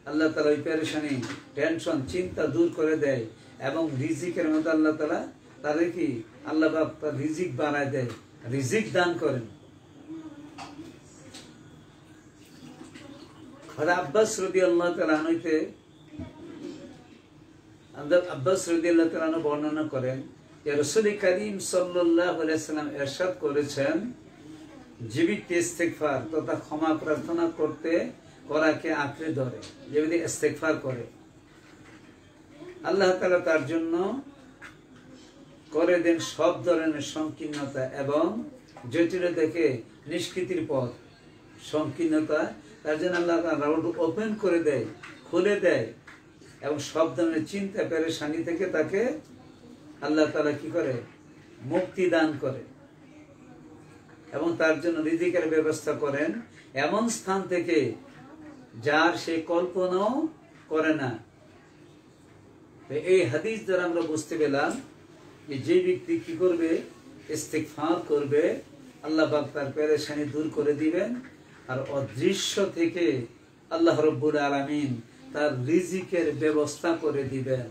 আল্লাহ তাআলা ওই পেরেশানি, টেনশন, চিন্তা দূর করে দেয়, এবং রিজিকের মধ্যে আল্লাহ তাআলা তাদের কি আল্লাহ পাক তার রিজিক বাড়ায় দেয়, রিজিক দান করেন। আব্বাস রাদিয়াল্লাহু তাআলা আনহুতে আব্বাস রাদিয়াল্লাহু তাআলা আনহু বর্ণনা করেন যে রাসূল করিম সাল্লাল্লাহু আলাইহি সাল্লাম ইরশাদ করেছেন, জীবিত ইস্তেগফার তথা ক্ষমা প্রার্থনা করাকে আঁকড়ে ধরে, যেমনি ইস্তেগফার করে, আল্লাহ তাআলা তার জন্য করে দেন সব ধরনের সংকীর্ণতা এবং জটিলতাকে নিষ্কৃতির পথ। সংকীর্ণতা তার জন্য আল্লাহ তাআলা রোড ওপেন করে দেয়, খুলে দেয়, এবং সব ধরনের চিন্তা পেরেশানি থেকে তাকে আল্লাহ তাআলা কি করে? মুক্তি দান করে, এবং তার জন্য রিজিকের ব্যবস্থা করেন এমন স্থান থেকে যার সে কল্পনাও করে না। এই হাদিস দ্বারা আমরা বুঝতে পেলাম যে ব্যক্তি কি করবে? ইস্তেগফার করবে, আল্লাহ পাক তার পেরেশানি দূর করে দিবেন, আর অদৃশ্য থেকে আল্লাহ রাব্বুল আলামিন তার রিজিকের ব্যবস্থা করে দিবেন।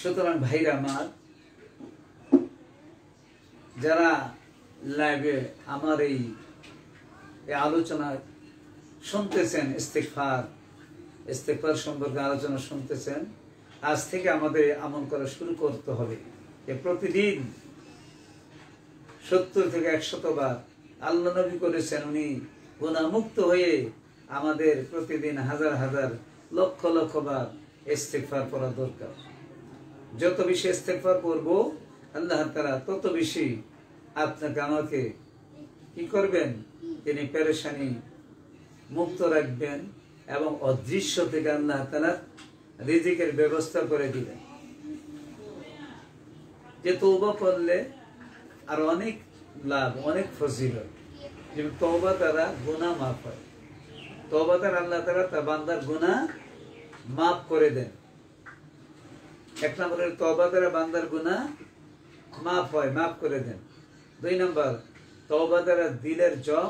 সুতরাং ভাইরা আমার, যারা লাইভে আমার এই এই আলোচনা শুনতেছেন, ইস্তেগফার সম্পর্কে আলোচনা শুনতেছেন, আজ থেকে আমাদের আমল করা শুরু করতে হবে যে প্রতিদিন 70 থেকে 100 বার আল্লাহ নবী করেছেন, উনি গুনাহমুক্ত হয়ে আমাদের প্রতিদিন হাজার হাজার লক্ষ লক্ষ বার ইস্তেগফার করা দরকার। যত বেশি ইস্তেগফার করব আল্লাহ তাআলা তত বেশি আপনাকে আমাকে কি করবেন, তিনি পেরেশানি মুক্ত রাখবেন এবং অদৃশ্য থেকে আল্লাহ তাআলা রিজিকের ব্যবস্থা করে দিবেন। যে তওবা করলে আর অনেক লাভ, অনেক ফজিলত। যেমন তওবা দ্বারা গুনাহ মাফ হয়, তওবা দ্বারা আল্লাহ তাআলা তার বান্দার গুনাহ মাফ করে দেন। এক নম্বরে তওবা দ্বারা বান্দার গুনাহ মাফ হয়, মাফ করে দেন। 2 নম্বর, তওবা দ্বারা দিলের জং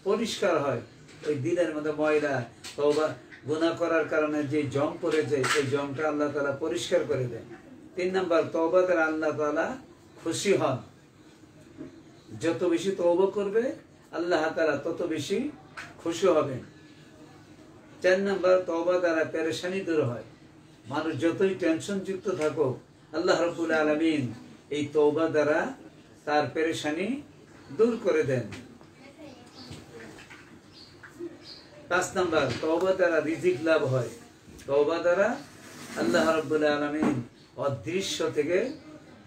পরিষ্কার হয়, ওই দিলের মধ্যে ময়লা তওবা গুনাহ করার কারণে যে জং পড়ে যায় সেই জংটা আল্লাহ তাআলা পরিষ্কার করে দেন। 3 নম্বর, তওবা দ্বারা আল্লাহ তাআলা খুশি হন। যত বেশি তওবা করবে আল্লাহ তাআলা তত বেশি খুশি হবেন। 4 নম্বর, তওবা দ্বারা পেরেশানি দূর হয়। মানুষ যতই টেনশন যুক্ত থাকুক আল্লাহ রাব্বুল আলামিন এই তওবা দ্বারা তার পেরেশানি দূর করে দেন। 5 নম্বর, তওবা দ্বারা রিজিক লাভ হয়। তওবা দ্বারা আল্লাহ রাব্বুল আলামিন অদৃশ্য থেকে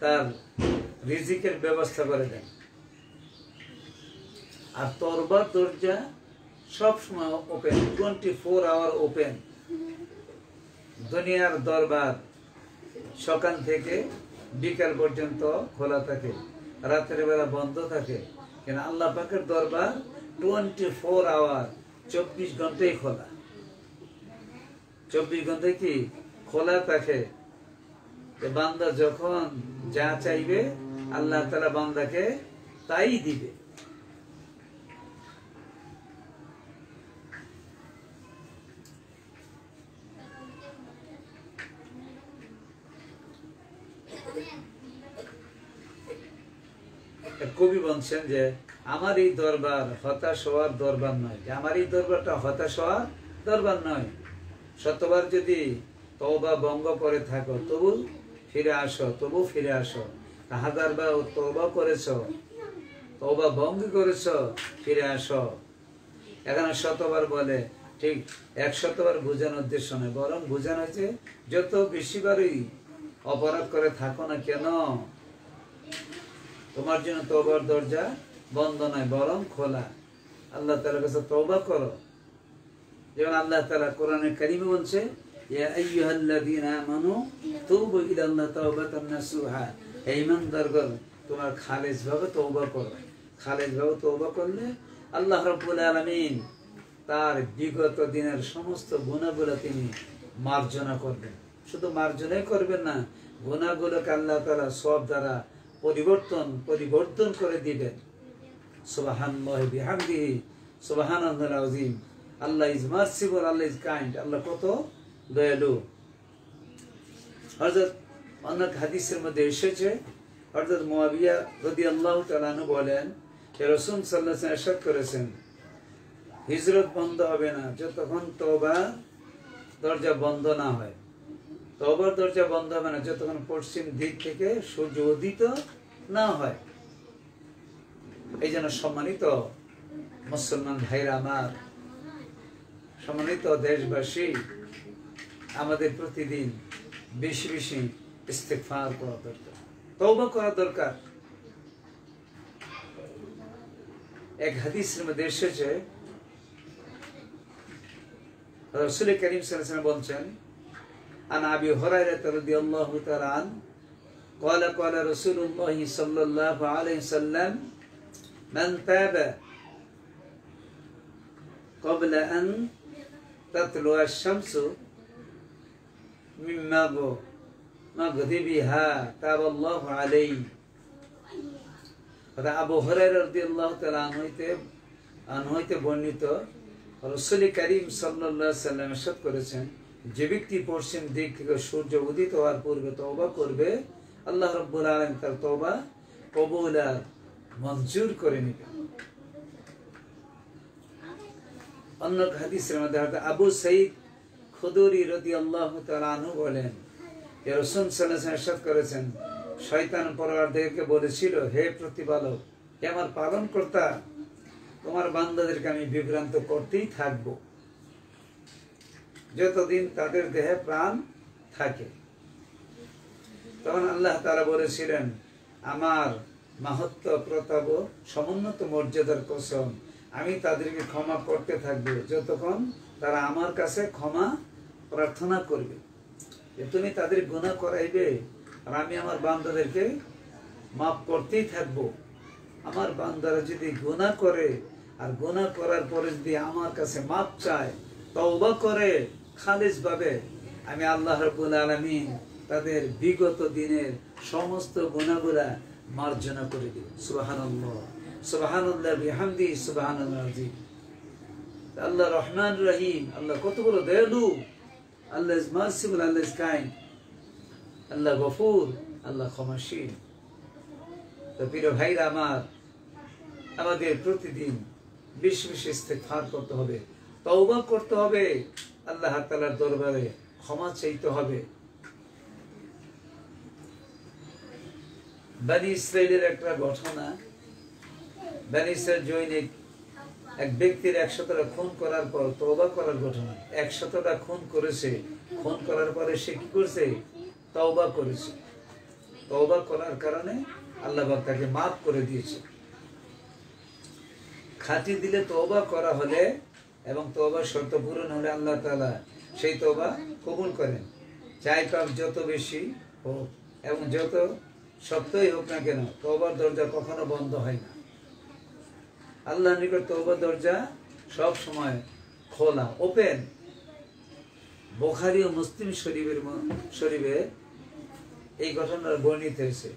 তার রিজিকের ব্যবস্থা করে দেন। আর তওবার দরজা সব সময় ওপেন, 24 আওয়ার ওপেন। দুনিয়ার দরবার সকাল থেকে বিকাল পর্যন্ত খোলা থাকে, রাতের বেলা বন্ধ থাকে, কিন্তু আল্লাহ পাকের দরবার 24 আওয়ার, 24 ঘন্টাই খোলা। 24 ঘন্টায় কি খোলা থাকে। বান্দা যখন যা চাইবে আল্লাহ তাআলা বান্দাকে তাই দিবে। কবি বলছেন যে আমার এই দরবার হতাশ হওয়ার দরবার নয়, যে আমার এই দরবারটা হতাশ হওয়ার দরবার নয়। শতবার যদি তওবা ভঙ্গ করে থাকো তবু ফিরে আসো, তবু ফিরে আসো। 1000 বার তওবা করেছো, তওবা ভঙ্গ করেছো, ফিরে আসো। এখানে 100 বার বলে, ঠিক 100 বার বোঝানোর উদ্দেশ্য নয়, বরং বোঝানো হয়েছে যত বেশিবারই অপরাধ করে থাকো না কেন তোমার জন্য তওবার দরজা বন্ধ নয়, বরং খোলা। আল্লাহ তাআলার কাছে তওবা করো। যেমন আল্লাহ তাআলা কোরআনে কারিমে বলছে, ইয়া আইয়ুহাল্লাযীনা আমানু তুবু ইলাল্লাহি তাওবাতান নাসুহা, হে ঈমানদারগণ তোমরা খালেসভাবে তওবা করো। খালেসভাবে তওবা করলে আল্লাহ রাব্বুল আলামিন তার বিগত দিনের সমস্ত গুনাহগুলো তিনি মার্জনা করবেন। শুধু মার্জনাই করবেন না, গুনাহগুলোকে আল্লাহ তাআলা সওয়াব দ্বারা পরিবর্তন করে দিবেন। সুবহানাল্লাহি বিহামদিহি সুবহানাল্লাহিল আযীম। আল্লাহ ইজ মার্সিবল, আল্লাহ ইজ কাইন্ড, আল্লাহ কত দয়ালু। হযরত অনেক হাদিসের মধ্যে এসেছে, হযরত মুয়াবিয়া রাদিয়াল্লাহু তাআলা আনহু বলেন যে রাসূল সাল্লাল্লাহু আলাইহি ওয়াসাল্লাম ইরশাদ করেছেন, হিজরত বন্ধ হবে না যতক্ষণ তওবা দরজা বন্ধ না হয়। তওবার দরজা বন্ধ হবে না যতক্ষণ পশ্চিম দিক থেকে সূর্য উদিত না হয়। এই জন্য সম্মানিত মুসলমান ভাইরা আমার, সম্মানিত দেশবাসী, আমাদের প্রতিদিন বেশি বেশি ইস্তেগফার করা দরকার, তওবা করা দরকার। এক হাদিসের মধ্যে এসেছে, রাসূল করিম সাল্লাল্লাহু আলাইহি ওয়াসাল্লাম বলেন, عن أبي هريرة رضي الله تعالى عنه قال قال رسول الله صلى الله عليه وسلم من تاب قبل أن تطلع الشمس من مغربها تاب الله عليه। আবু হুরায়রা রাদিয়াল্লাহু তাআলা আনহু হইতে বর্ণিত, রাসূল করিম সাল্লাল্লাহু আলাইহি ওয়াসাল্লাম ইরশাদ করেছেন, যে ব্যক্তি পশ্চিম দিক থেকে সূর্য উদিত হওয়ার পূর্বে তওবা করবে আল্লাহ রাব্বুল আলামিন তার তওবা কবুল আর মঞ্জুর করে নেবেন। অন্য হাদিসের মধ্যে আবু সাঈদ খুদরি রাদিয়াল্লাহু তাআলা আনহু বলেন যে রাসূল সাল্লাল্লাহু আলাইহি ওয়াসাল্লাম ইরশাদ করেছেন, শয়তান পরওয়ারদিগারকে বলেছিল, হে প্রতিপালক, হে আমার পালনকর্তা, তোমার বান্দাদেরকে আমি বিভ্রান্ত করতেই থাকবো যতদিন তাদের দেহে প্রাণ থাকে। তখন আল্লাহ তাআলা বলেছিলেন, আমার মাহাত্ম্য প্রতাপ ও সমুন্নত মর্যাদার কসম, আমি তাদেরকে ক্ষমা করতে থাকবো যতক্ষণ তারা আমার কাছে ক্ষমা প্রার্থনা করবে। যে তুমি তাদের গুনাহ করাইবে আর আমি আমার বান্দাদেরকে মাফ করতেই থাকবো। আমার বান্দারা যদি গুনাহ করে আর গুনাহ করার পরে যদি আমার কাছে মাফ চায়, তওবা করে খালিস ভাবে, আমি আল্লাহ রাব্বুল আলামিন তাদের বিগত দিনের সমস্ত গুনাহগুলা মার্জনা করে দিব। সুবহানাল্লাহ, সুবহানাল্লাহ বিহামদি, সুবহানাল্লাহ আযীম। আল্লাহ রহমান রহিম, আল্লাহ কত বড় দয়ালু, Allah is merciful, Allah is kind, Allah গফুর, আল্লাহ ক্ষমাশীল। তো প্রিয় ভাইরা আমার, আমাদের প্রতিদিন বেশি বেশি ইস্তেগফার করতে হবে, তওবা করতে হবে, আল্লাহ তাআলার দরবারে ক্ষমা চাইতে হবে। বনি ইসরাইলের একটা ঘটনা, বনি ইসরাইল জৈনিক এক ব্যক্তির 100টা খুন করার পর তওবা করার ঘটনা। 100টা খুন করেছে, খুন করার পরে সে কি করছে? তওবা করেছে। তওবা করার কারণে আল্লাহ পাক তাকে মাফ করে দিয়েছে। খাঁটি দিলে তওবা করা হলে এবং তওবার শর্ত পূরণ হলে আল্লাহ তাআলা সেই তওবা কবুল করেন। চাই পাপ যত বেশি হোক এবং যত সত্যই হোক না কেন, তওবার দরজা কখনো বন্ধ হয় না। আল্লাহর নিকট তওবার দরজা সব সময় খোলা, ওপেন। বুখারী ও মুসলিম শরীফে এই ঘটনার বর্ণিত হয়েছে।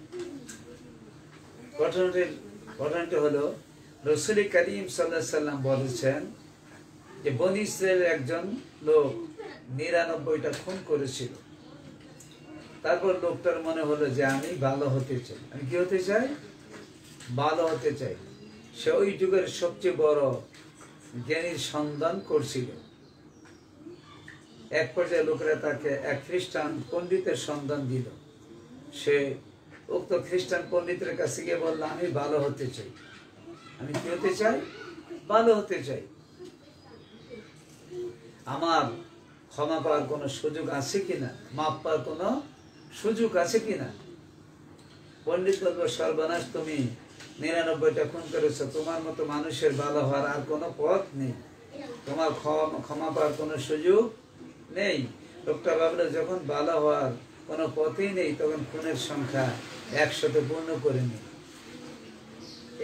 ঘটনাটি হলো, রাসূল করিম সাল্লাল্লাহু আলাইহি সাল্লাম বলেছেন যে বনি ইসরাইলের একজন লোক 99টা খুন করেছিল। তারপর লোকটার মনে হলো যে আমি ভালো হতে চাই। আমি কি হতে চাই? ভালো হতে চাই। সে ওই যুগের সবচেয়ে বড় জ্ঞানীর সন্ধান করছিল। এক পর্যায়ে লোকেরা তাকে এক খ্রিস্টান পণ্ডিতের সন্ধান দিল। সে উক্ত খ্রিস্টান পণ্ডিতের কাছে গিয়ে বলল, আমি ভালো হতে চাই। আমি কি হতে চাই? ভালো হতে চাই। আমার ক্ষমা পাওয়ার কোনো সুযোগ আছে কিনা, মাপ পাওয়ার কোনো সুযোগ আছে কিনা? পণ্ডিত বলবো, সর্বনাশ, তুমি 99টা খুন করেছো, তোমার মতো মানুষের ভালো হওয়ার আর কোনো পথ নেই, তোমার ক্ষমা পাওয়ার কোনো সুযোগ নেই। লোকটা ভাবলো, যখন ভালো হওয়ার কোনো পথই নেই, তখন খুনের সংখ্যা 100তে পূর্ণ করে নি।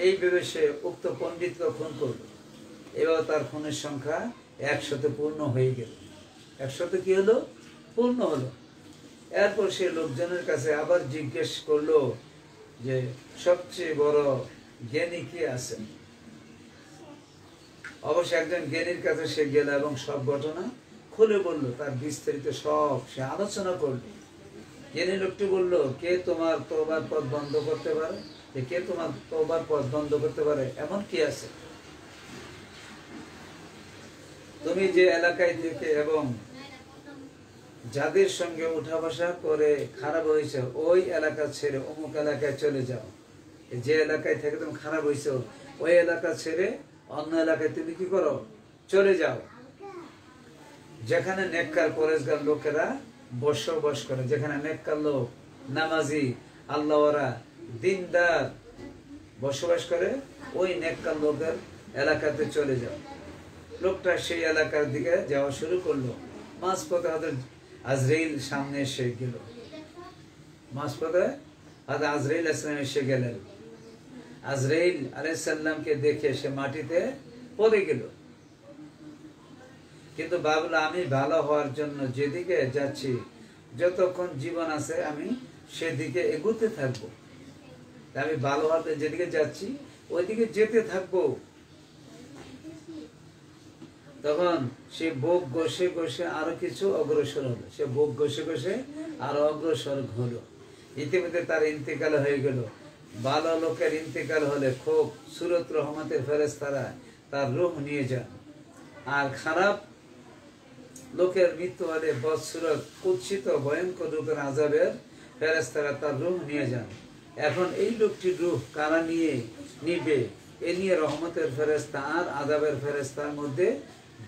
এই ভেবে সে উক্ত পণ্ডিতকে খুন করলো। এবার তার খুনের সংখ্যা 100তে পূর্ণ হয়ে গেল। 100তে কি হলো? পূর্ণ হলো। এরপর সে লোকজনের কাছে আবার জিজ্ঞেস করলো যে সবচেয়ে বড় জ্ঞানী কে আছেন? অবশ্য একজন জ্ঞানীর কাছে সে গেল এবং সব ঘটনা খুলে বলল, তার বিস্তারিত সব সে আলোচনা করলো। জ্ঞানী লোকটি বলল, কে তোমার তওবার পথ বন্ধ করতে পারে? কে তোমার তওবার পথ বন্ধ করতে পারে এমন কি আছে? তুমি যে এলাকায় থেকে এবং যাদের সঙ্গে উঠা বসা করে খারাপ হয়েছে, ওই এলাকা ছেড়ে অমুক এলাকায় চলে যাও। যে এলাকায় থেকে তুমি খারাপ হয়েছে, ওই এলাকা ছেড়ে অন্য এলাকায় তুমি কি করো? চলে যাও। যেখানে নেককার পরেশগার লোকেরা বসবাস করে, যেখানে নেককার লোক, নামাজি, আল্লাহওয়ালা, দিনদার বসবাস করে, ওই নেককার লোকের এলাকাতে চলে যাও। লোকটা সেই এলাকার দিকে যাওয়া শুরু করলো। মাঝপথে হযরত আজরাইল সামনে এসে গেল। মাঝপথে হযরত আজরাইল আলাইহিস সালাম এসে গেলেন। আজরাইল আলাইহিস সালামকে দেখে সে মাটিতে পড়ে গেল। কিন্তু ভাবলো, আমি ভালো হওয়ার জন্য যেদিকে যাচ্ছি, যতক্ষণ জীবন আছে আমি সেদিকে এগোতে থাকবো। আমি ভালো হওয়ার যেদিকে যাচ্ছি ওইদিকে যেতে থাকবো। তখন সে বুক ঘষে ঘষে আরো কিছু অগ্রসর হলো। সে বুক ঘষে ঘষে আরো অগ্রসর হলো। ইতিমধ্যে তার ইন্তেকাল হয়ে গেল। ভালো লোকের ইন্তেকাল হলে খুব সুরত রহমতের ফেরেশতারা তার রূহ নিয়ে যান। আর খারাপ লোকের মৃত্যু হলে বৎসুরত কুৎসিত ভয়ঙ্কর রূপের আযাবের ফেরেশতারা তার রূহ নিয়ে যান। এখন এই লোকটির রূহ কারা নিবে এ নিয়ে রহমতের ফেরেশতা আর আযাবের ফেরেশতার মধ্যে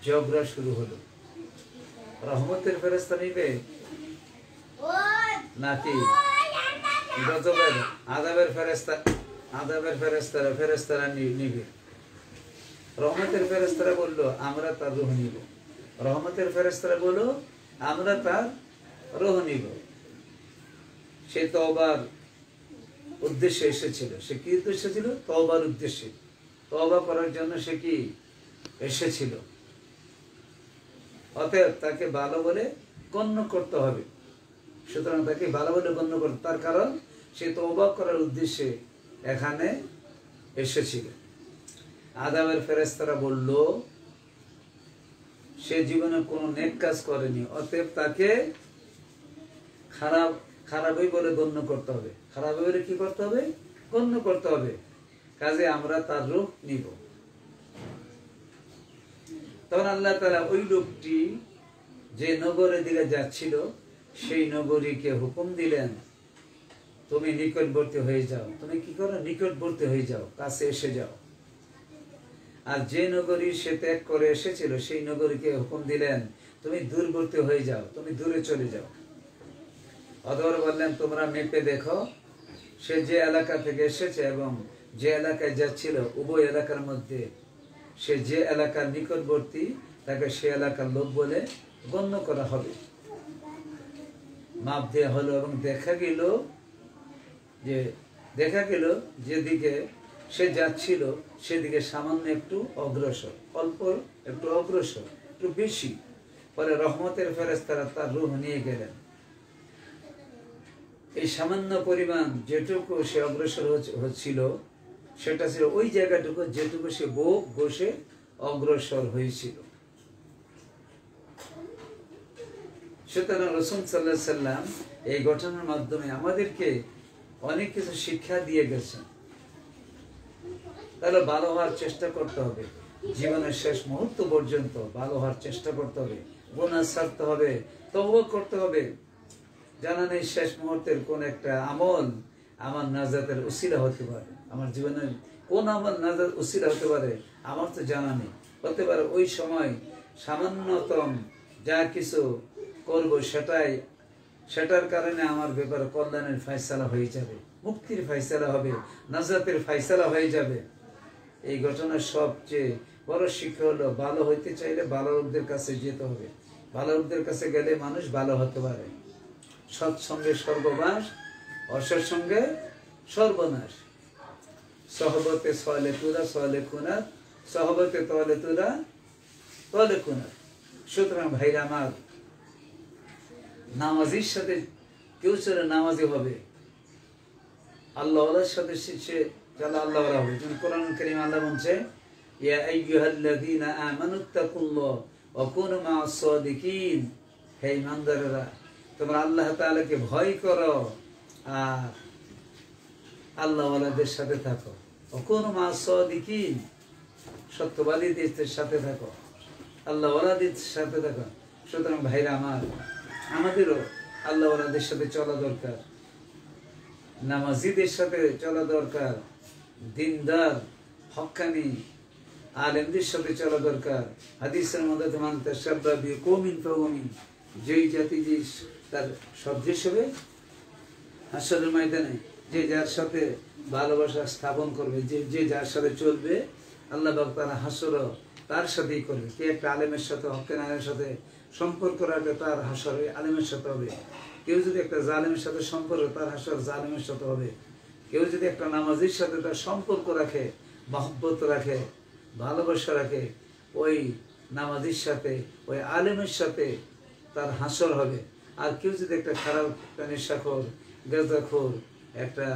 ঝগড়া শুরু হলো। রহমতের ফেরেশতা নিবে নাকি গজবের আযাবের ফেরেশতারা নিবে? রহমতের ফেরেশতারা বলল আমরা তার রূহ নিব। রহমতের ফেরেশতারা বলল আমরা তার রূহ নিব। সে তওবার উদ্দেশ্যে এসেছিল। সে কি উদ্দেশ্যে ছিল? তওবার উদ্দেশ্যে, তওবা করার জন্য সে কি এসেছিল। অতএব তাকে ভালো বলে গণ্য করতে হবে। সুতরাং তাকে ভালো বলে গণ্য করতে, তার কারণ সে তওবা করার উদ্দেশ্যে এখানে এসেছিল। আযাবের ফেরেশতারা বলল সে জীবনে কোনো নেক কাজ করেনি, অতএব তাকে খারাপই বলে গণ্য করতে হবে। খারাপই বলে কি করতে হবে? গণ্য করতে হবে। কাজে আমরা তার রূহ নিব। তখন আল্লাহ তাআলা ওই লোকটি যে নগরের দিকে যাচ্ছিল সেই নগরীকে হুকুম দিলেন তুমি নিকটবর্তী হয়ে যাও। তুমি কি করো? নিকটবর্তী হয়ে যাও, কাছে এসে যাও। আর যে নগরী সে ত্যাগ করে এসেছিল সেই নগরীকে হুকুম দিলেন তুমি দূরবর্তী হয়ে যাও, তুমি দূরে চলে যাও। অতঃপর বললেন তোমরা মেপে দেখো সে যে এলাকা থেকে এসেছে এবং যে এলাকায় যাচ্ছিল উভয় এলাকার মধ্যে সে যে এলাকার নিকটবর্তী তাকে সে এলাকার লোক বলে গণ্য করা হবে। মাপ দেওয়া হলো এবং দেখা গেল যেদিকে সে যাচ্ছিল সেদিকে সামান্য একটু অগ্রসর, অল্প একটু অগ্রসর, একটু বেশি। পরে রহমতের ফেরেশতারা তার রূহ নিয়ে গেলেন। এই সামান্য পরিমাণ যেটুকু সে অগ্রসর হচ্ছিল সেটা ছিল ওই জায়গাটুকু যেটুকু সে বসে অগ্রসর হয়েছিল। সুতরাং রাসূল সাল্লাল্লাহু আলাইহি সাল্লাম এই ঘটনার মাধ্যমে আমাদেরকে অনেক কিছু শিক্ষা দিয়ে গেছেন। তাহলে ভালো হওয়ার চেষ্টা করতে হবে, জীবনের শেষ মুহূর্ত পর্যন্ত ভালো হওয়ার চেষ্টা করতে হবে, গুনাহ ছাড়তে হবে, তওবা করতে হবে। জানা নেই শেষ মুহূর্তের কোন একটা আমল আমার নাজাতের উসিলা হতে পারে, আমার জীবনের কোন আমল নাজাত উসিলা হতে পারে আমার তো জানা নেই। হতে পারে ওই সময় সামান্যতম যা কিছু করব সেটার কারণে আমার ব্যাপারে কল্যাণের ফায়সালা হয়ে যাবে, মুক্তির ফায়সালা হবে, নাজাতের ফায়সালা হয়ে যাবে। এই ঘটনার সবচেয়ে বড় শিক্ষা হলো ভালো হইতে চাইলে ভালো লোকদের কাছে যেতে হবে। ভালো লোকদের কাছে গেলে মানুষ ভালো হতে পারে। সৎসঙ্গে স্বর্গবাস, অসৎ সঙ্গে সর্বনাশ। সহবতে সলে তুরা সলে কুনাত, সহবতে তলে তুরা তলে কুনাত। সুতরাং ভাইরা আমার, নামাজির সাথে কেউ ছেলে নামাজি হবে, আল্লাহর সাথে সে যারা আল্লাহর হবে। যেমন কোরআন কারীম আল্লাহ বলছে ইয়া আইয়ুহাল্লাযীনা আমানুত্তাকুল্লাহ ওয়া কুনু মা'আস সাদিকিন, হে ঈমানদারেরা তোমরা আল্লাহ তাআলাকে ভয় করো আর আল্লাহওয়ালাদের সাথে থাকো। ওয়া কুনু মা'আস সাদিকিন, সত্যবাদীদের সাথে থাকো, আল্লাহওয়ালাদের সাথে থাকো। সুতরাং ভাইরা আমার, আমাদেরও আল্লাহওয়ালাদের সাথে চলা দরকার, নামাজিদের সাথে চলা দরকার, দিনদার হক্কানি আলেমদের সাথে চলা দরকার। হাদিসের মধ্যে মানতে শাব্বাবি কওমিন ফাওমিন, যেই জাতি যে তার সদৃশ হবে হাসরের ময়দানে, যে যার সাথে ভালোবাসা স্থাপন করবে, যে যার সাথে চলবে আল্লাহ পাক তার হাসর তার সাথেই করবে। কে একটা আলেমের সাথে, হক্কানি আলেমের সাথে সম্পর্ক রাখবে তার হাসর আলেমের সাথে হবে। কেউ যদি একটা জালেমের সাথে সম্পর্ক, তার হাসর জালেমের সাথে হবে। কেউ যদি একটা নামাজির সাথে তার সম্পর্ক রাখে, মহব্বত রাখে, ভালোবাসা রাখে, ওই নামাজির সাথে, ওই আলেমের সাথে তার হাসর হবে। আর কেউ যদি একটা খারাপ, একটা নেশাখোর, গাঁজাখোর, একটা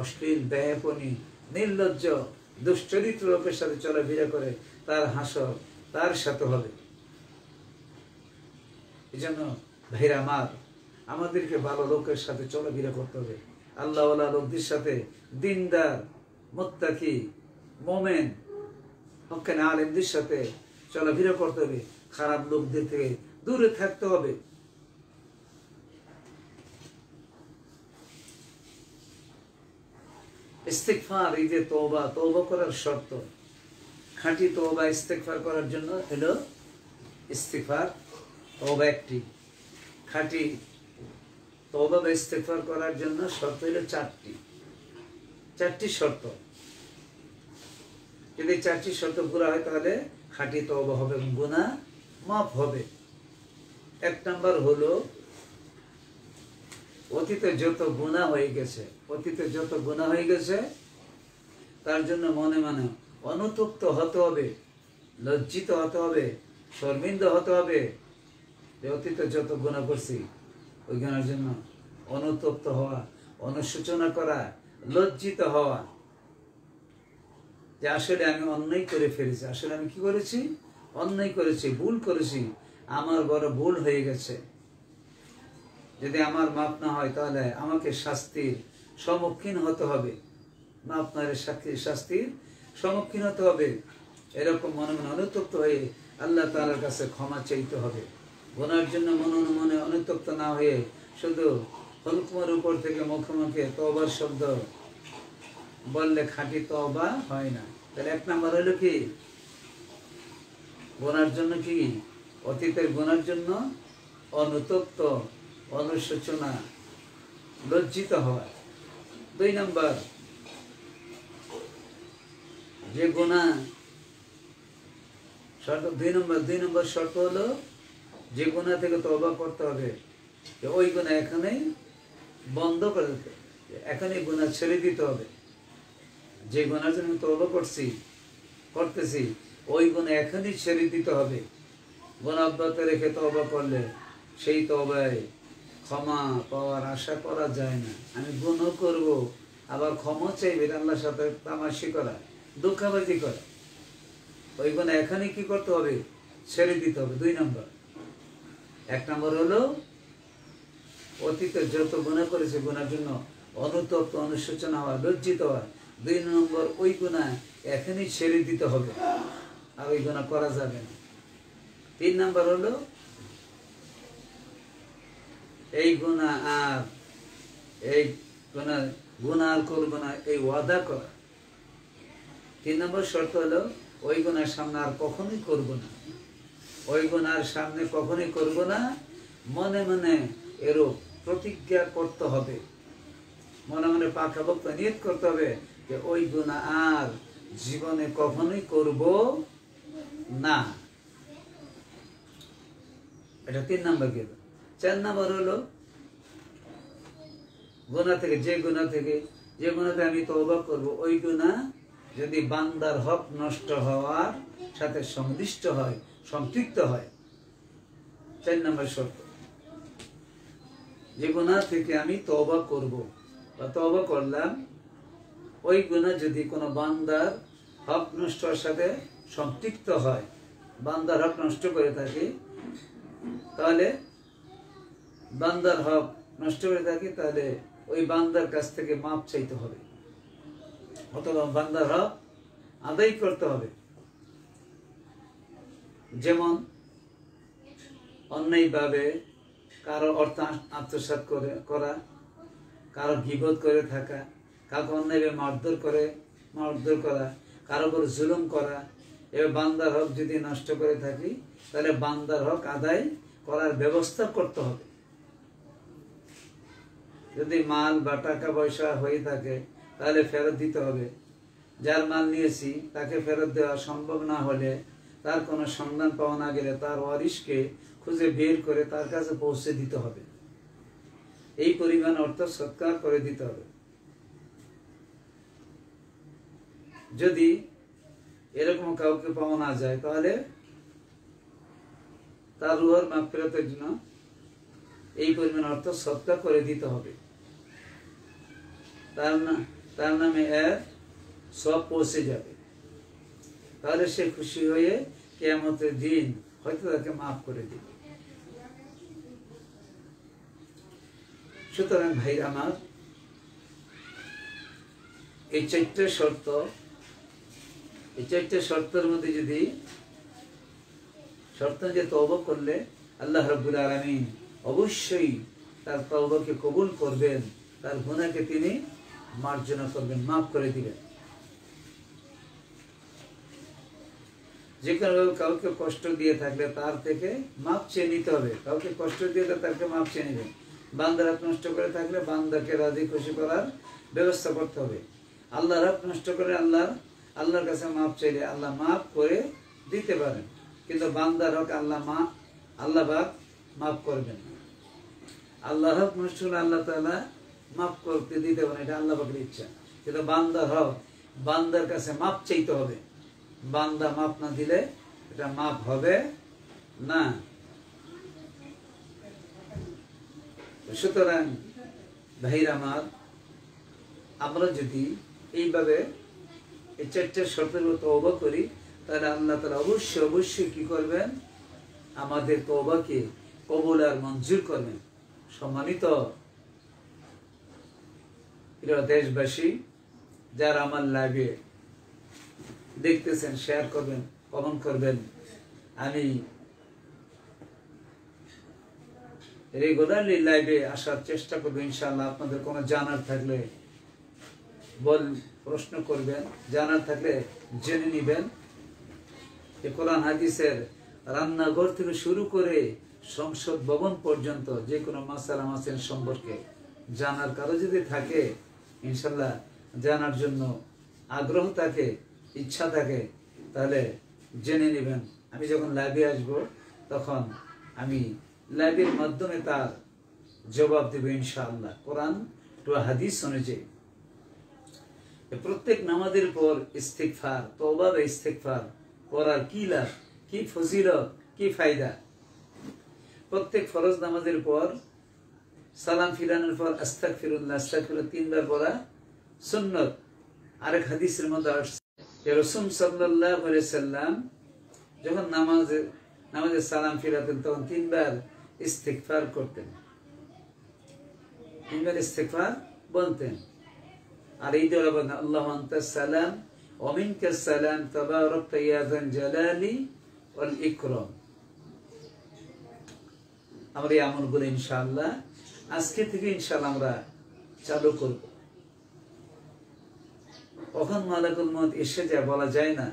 অশ্লীল, ব্যয়াপনী, নির্লজ্জ, দুশ্চরিত্র লোকের সাথে চলাফেরা করে, তার হাসর তার সাথে হবে। এই জন্য ভাইরা আমার, আমাদেরকে ভালো লোকের সাথে চলাফেরা করতে হবে, আল্লাহওয়ালা লোকদের সাথে, দিনদার, মুত্তাকি, মোমেন, হক্কানি আলেমদের সাথে চলাফেরা করতে হবে, খারাপ লোকদের থেকে দূরে থাকতে হবে। ইস্তিগফার, এই যে তওবা, তওবা করার শর্ত, খাঁটি তওবা ইস্তিগফার করার জন্য হলো ইস্তিগফার, তওবা একটি। খাঁটি তওবা বা ইস্তিগফার করার জন্য শর্ত হলো চারটি শর্ত। যদি চারটি শর্ত পুরা হয় তাহলে খাঁটি তওবা হবে, গুনাহ মাফ হবে। এক নাম্বার হলো অতীতে যত গুনাহ হয়ে গেছে তার জন্য মনে মনে অনুতপ্ত হতে হবে, লজ্জিত হতে হবে, শর্মিন্দ হতে হবে যে অতীতে যত গুনাহ করছি ওই গুনার জন্য অনুতপ্ত হওয়া, অনুশোচনা করা, লজ্জিত হওয়া যে আসলে আমি অন্যায় করে ফেলেছি, আসলে আমি কি করেছি, অন্যায় করেছি, ভুল করেছি, আমার বড় ভুল হয়ে গেছে। যদি আমার মাপ না হয় তাহলে আমাকে শাস্তির সম্মুখীন হতে হবে, মাপ না হলে শাস্তির সম্মুখীন হতে হবে। এরকম মনে মনে অনুতপ্ত হয়ে আল্লাহ তাআলার কাছে ক্ষমা চাইতে হবে। গুনার জন্য মনে মনে অনুতপ্ত না হয়ে শুধু হুকুমের উপর থেকে মুখে মুখে তওবার শব্দ বললে খাঁটি তওবা হয় না। তাহলে এক নাম্বার হলো কি, গুনার জন্য কি, অতীতের গুনার জন্য অনুতপ্ত, অনুশোচনা, লজ্জিত হওয়া। দুই নাম্বার, যে গুনাহ শর্ত, দুই নম্বর শর্ত হলো যে গুনাহ থেকে তওবা করতে হবে যে ওই গুনাহ এখানেই বন্ধ করে দিতে, এখানেই গুনাহ ছেড়ে দিতে হবে। যে গুনার জন্য তওবা করতেছি ওই গুনাহ এখানেই ছেড়ে দিতে হবে। গুনাহ অব্যাহত রেখে তওবা করলে সেই তওবায় ক্ষমা পাওয়ার আশা করা যায় না। আমি গুনাহ করব আবার ক্ষমা চাইবে, আল্লাহর সাথে তামাশি করা, দুঃখাবাজি করা, ওই গুনাহ এখানে কি করতে হবে, ছেড়ে দিতে হবে। দুই নম্বর। এক নম্বর হলো অতীতে যত গুনাহ করেছে গুনার জন্য অনুতপ্ত, অনুশোচনা হওয়া, লজ্জিত হওয়া। দুই নম্বর, ওই গুনাহ এখনই ছেড়ে দিতে হবে, আর ওই গুনাহ করা যাবে না। তিন নম্বর হলো এই গুনাহ আর করবো না, এই ওয়াদা করা। তিন নম্বর শর্ত হলো ওই গুনার সামনে আর কখনোই করবো না, ওই গুনার সামনে কখনোই করবো না। মনে মনে এরূপ প্রতিজ্ঞা করতে হবে, মনে মনে পাকাপোক্ত নিয়ত করতে হবে যে ওই গুনাহ আর জীবনে কখনোই করব না। এটা তিন নম্বর গেল। চার নম্বর হলো যে গুনাহতে আমি তওবা করব, ওই গুনাহ যদি বান্দার হক নষ্ট হওয়ার সাথে সংশ্লিষ্ট হয়, সম্পৃক্ত হয়। 4 নম্বর শর্ত, যে গুনাহ থেকে আমি তওবা করব বা তওবা করলাম, ওই গুনাহ যদি কোনো বান্দার হক নষ্ট হওয়ার সাথে সম্পৃক্ত হয়, বান্দার হক নষ্ট করে থাকে, তাহলে বান্দার হক নষ্ট করে থাকে, তাহলে ওই বান্দার কাছ থেকে মাপ চাইতে হবে, অথবা বান্দার হক আদায় করতে হবে। যেমন অন্যায়ভাবে কারো অর্থ আত্মসাৎ করা, কারো গীবত করে থাকা, কাউকে অন্যায়ভাবে মারধর করা, কারো উপর জুলুম করা। এবার বান্দার হক যদি নষ্ট করে থাকি তাহলে বান্দার হক আদায় করার ব্যবস্থা করতে হবে। যদি মাল বা টাকা পয়সা হয়ে থাকে তাহলে ফেরত দিতে হবে। যার মাল নিয়েছি তাকে ফেরত দেওয়া সম্ভব না হলে, তার কোনো সন্ধান পাওয়া না গেলে তার ওয়ারিশকে খুঁজে বের করে তার কাছে পৌঁছে দিতে হবে। এই পরিমাণ অর্থ সৎকার করে দিতে হবে। যদি এরকম কাউকে পাওয়া না যায় তাহলে তার রুহের মাগফিরাতের জন্য এই পরিমাণ অর্থ সৎকার করে দিতে হবে। তার নামে সব পৌঁছে যাবে, তাহলে সে খুশি হয়ে কিয়ামতের দিন হয়তো তাকে মাফ করে দিবে। সুতরাং ভাই আমার, এই 4টে শর্তের মধ্যে যদি শর্ত যে তওবা করলে আল্লাহ রাব্বুল আলামিন অবশ্যই তার তওবাকে কবুল করবেন, তার গুনাহকে তিনি মার্জনা করবেন, মাফ করে দিবেন। যে কাউকে কষ্ট দিয়ে থাকলে তার থেকে মাপ চেয়ে নিতে হবে। কাউকে কষ্ট দিয়ে তাকে মাপ চেয়ে নেবেন। বান্দার হক নষ্ট করে থাকলে বান্দাকে রাজি খুশি করার ব্যবস্থা করতে হবে। আল্লাহর হক নষ্ট করে আল্লাহর কাছে মাপ চাইলে আল্লাহ মাফ করে দিতে পারেন, কিন্তু বান্দার হক আল্লাহ মাফ করবেন না। আল্লাহর হক নষ্ট করে আল্লাহ তাআলা মাফ করতে দিতে পারেন, এটা আল্লাহ পাকের ইচ্ছা। কিন্তু বান্দার হক বান্দার কাছে মাপ চাইতে হবে। বান্দা মাপ না দিলে এটা মাপ হবে না। সুতরাং ভাইরা আমার, আমরা যদি এইভাবে এই চারটে শর্তের তওবা করি, তাহলে আল্লাহ তাআলা অবশ্যই কি করবেন, আমাদের তওবাকে কবুল আর মঞ্জুর করবেন। সম্মানিত দেশবাসী, যারা আমার লাইভে দেখতেছেন, শেয়ার করবেন, কমেন্ট করবেন। আমি রেগুলারলি লাইভে আসার চেষ্টা করবো ইনশাআল্লাহ। আপনাদের কোনো জানার থাকলে প্রশ্ন করবেন, জানার থাকলে জেনে নিবেন। কোরআন হাদিসের রান্নাঘর থেকে শুরু করে সংসদ ভবন পর্যন্ত যে কোনো মাসালা মাসাইল সম্পর্কে জানার কারো যদি থাকে, ইনশাআল্লাহ জানার জন্য আগ্রহ থাকে, ইচ্ছা থাকে, তাহলে জেনে নেবেন। আমি যখন লাইভে আসবো তখন আমি লাইভের মাধ্যমে তার জবাব দেব ইনশাআল্লাহ, কোরআন টু হাদিস অনুযায়ী। প্রত্যেক নামাজের পর ইস্তিগফার, তওবা বা ইস্তিগফার করার কি লাভ, কি ফজিলত, কি ফায়দা। প্রত্যেক ফরজ নামাজের পর সালাম ফিরানোর পর আস্তাগফিরুল্লাহ আস্তাগফিরুল্লাহ 3 বার পড়া সুন্নাত। আরেক হাদিসের মধ্যে আসছে যে রাসূল সাল্লাল্লাহু আলাইহি সাল্লাম যখন নামাজে সালাম ফিরাতেন তখন 3 বার ইস্তিগফার করতেন, 3 বার ইস্তিগফার বলতেন। আর এই দোয়া বলেন, আল্লাহু আনতাস সালাম ওয়া মিনকাস সালাম তাবারাকতা ইয়া যাল জালালি ওয়াল ইকরাম। আমরা এই আমলগুলো ইনশাআল্লাহ আজকে থেকে ইনশাআল্লাহ আমরা চালু করব। কখন মালাকুল মউত এসে যায় বলা যায় না।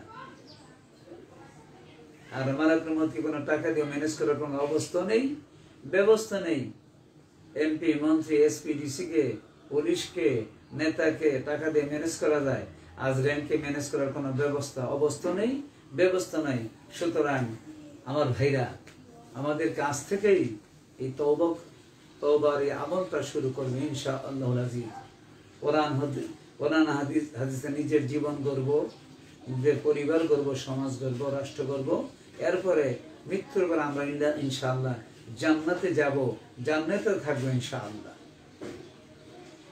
আর মালাকুল মউতকে কোনো টাকা দিয়ে ম্যানেজ করার কোনো অবস্থা নেই, ব্যবস্থা নেই। এমপি, মন্ত্রী, এসপি, ডিসি কে, পুলিশকে, নেতাকে টাকা দিয়ে ম্যানেজ করা যায়, আজ র্যাঙ্কে ম্যানেজ করার কোনো অবস্থা নেই, ব্যবস্থা নাই। সুতরাং আমার ভাইরা, আমাদেরকে আজ থেকেই এই তওবার এই আমলটা শুরু করবে ইনশাআল্লাহুল আজিজ। কোরআন হাদিসে নিজের জীবন গড়ব, নিজের পরিবার গড়ব, সমাজ গড়ব, রাষ্ট্র গড়ব। এরপরে মৃত্যুর পর আমরা ইনশাআল্লাহ জান্নাতে যাব, জান্নাতে থাকবো ইনশাআল্লাহ।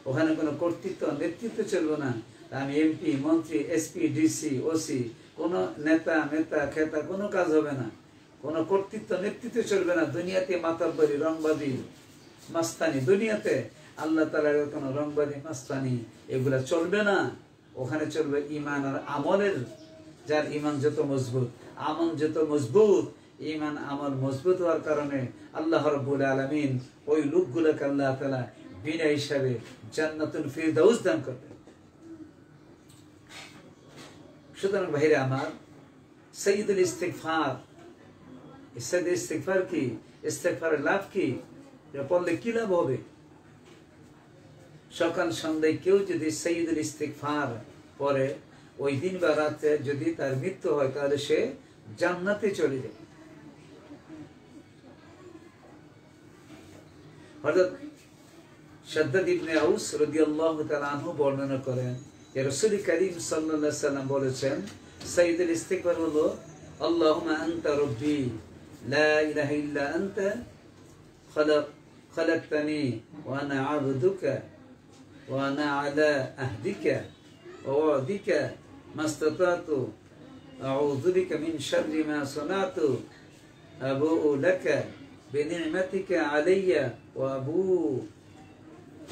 ওখানে কোনো কর্তৃত্ব নেতৃত্ব চলবে না। আমি এমপি, মন্ত্রী, এসপি, ডিসি, ওসি, কোনো নেতা খেতা কোনো কাজ হবে না। কোনো কর্তৃত্ব নেতৃত্ব চলবে না। দুনিয়াতে মাতাব্বরি, রংবাদী, মাস্তানি, দুনিয়াতে আল্লাহ তাআলার কোনো রংবাদী, মাস্তানি এগুলা চলবে না। ওখানে চলবে ঈমান আর আমলের। যার ঈমান যত মজবুত, আমল যত মজবুত, ঈমান আমল মজবুত হওয়ার কারণে আল্লাহ রাব্বুল আলামিন ওই লোকগুলোকে আল্লাহ তাআলা বিনা হিসাবে জান্নাতুল ফিরদাউস দান করবেন। সুতরাং ভাইরা আমার, সাইয়্যিদুল ইস্তিগফার, সাইয়্যিদুল ইস্তিগফার কি, ইস্তিগফারের লাভ কি, এটা পড়লে কি লাভ হবে? সকাল সন্ধ্যায় কেউ যদি সাইয়্যিদুল ইস্তিগফার পড়ে, ওই দিন বা রাতে যদি তার মৃত্যু হয়, তাহলে সে জান্নাতে চলে যাবে। হযরত শাদ্দাদ ইবনে আউস রাদিয়াল্লাহু তাআলা আনহু বর্ণনা করেন যে রাসূল করিম সাল্লাল্লাহু আলাইহি ওয়াসাল্লাম বলেছেন, সাইয়্যিদুল ইস্তিগফার হলো আল্লাহুম্মা আনতা রাব্বি লা ইলাহা ইল্লা আনতা খালাকতানি ওয়া আনা আবদুকা ওয়া আনা আলা আহদিকা ওয়া ওয়াদিকা মাস্তাতাতু আউযু বিকা মিন শাররি মা সানাতু আবুউ লাকা বিনি'মাতিকা আলাইয়া ওয়া আবুউ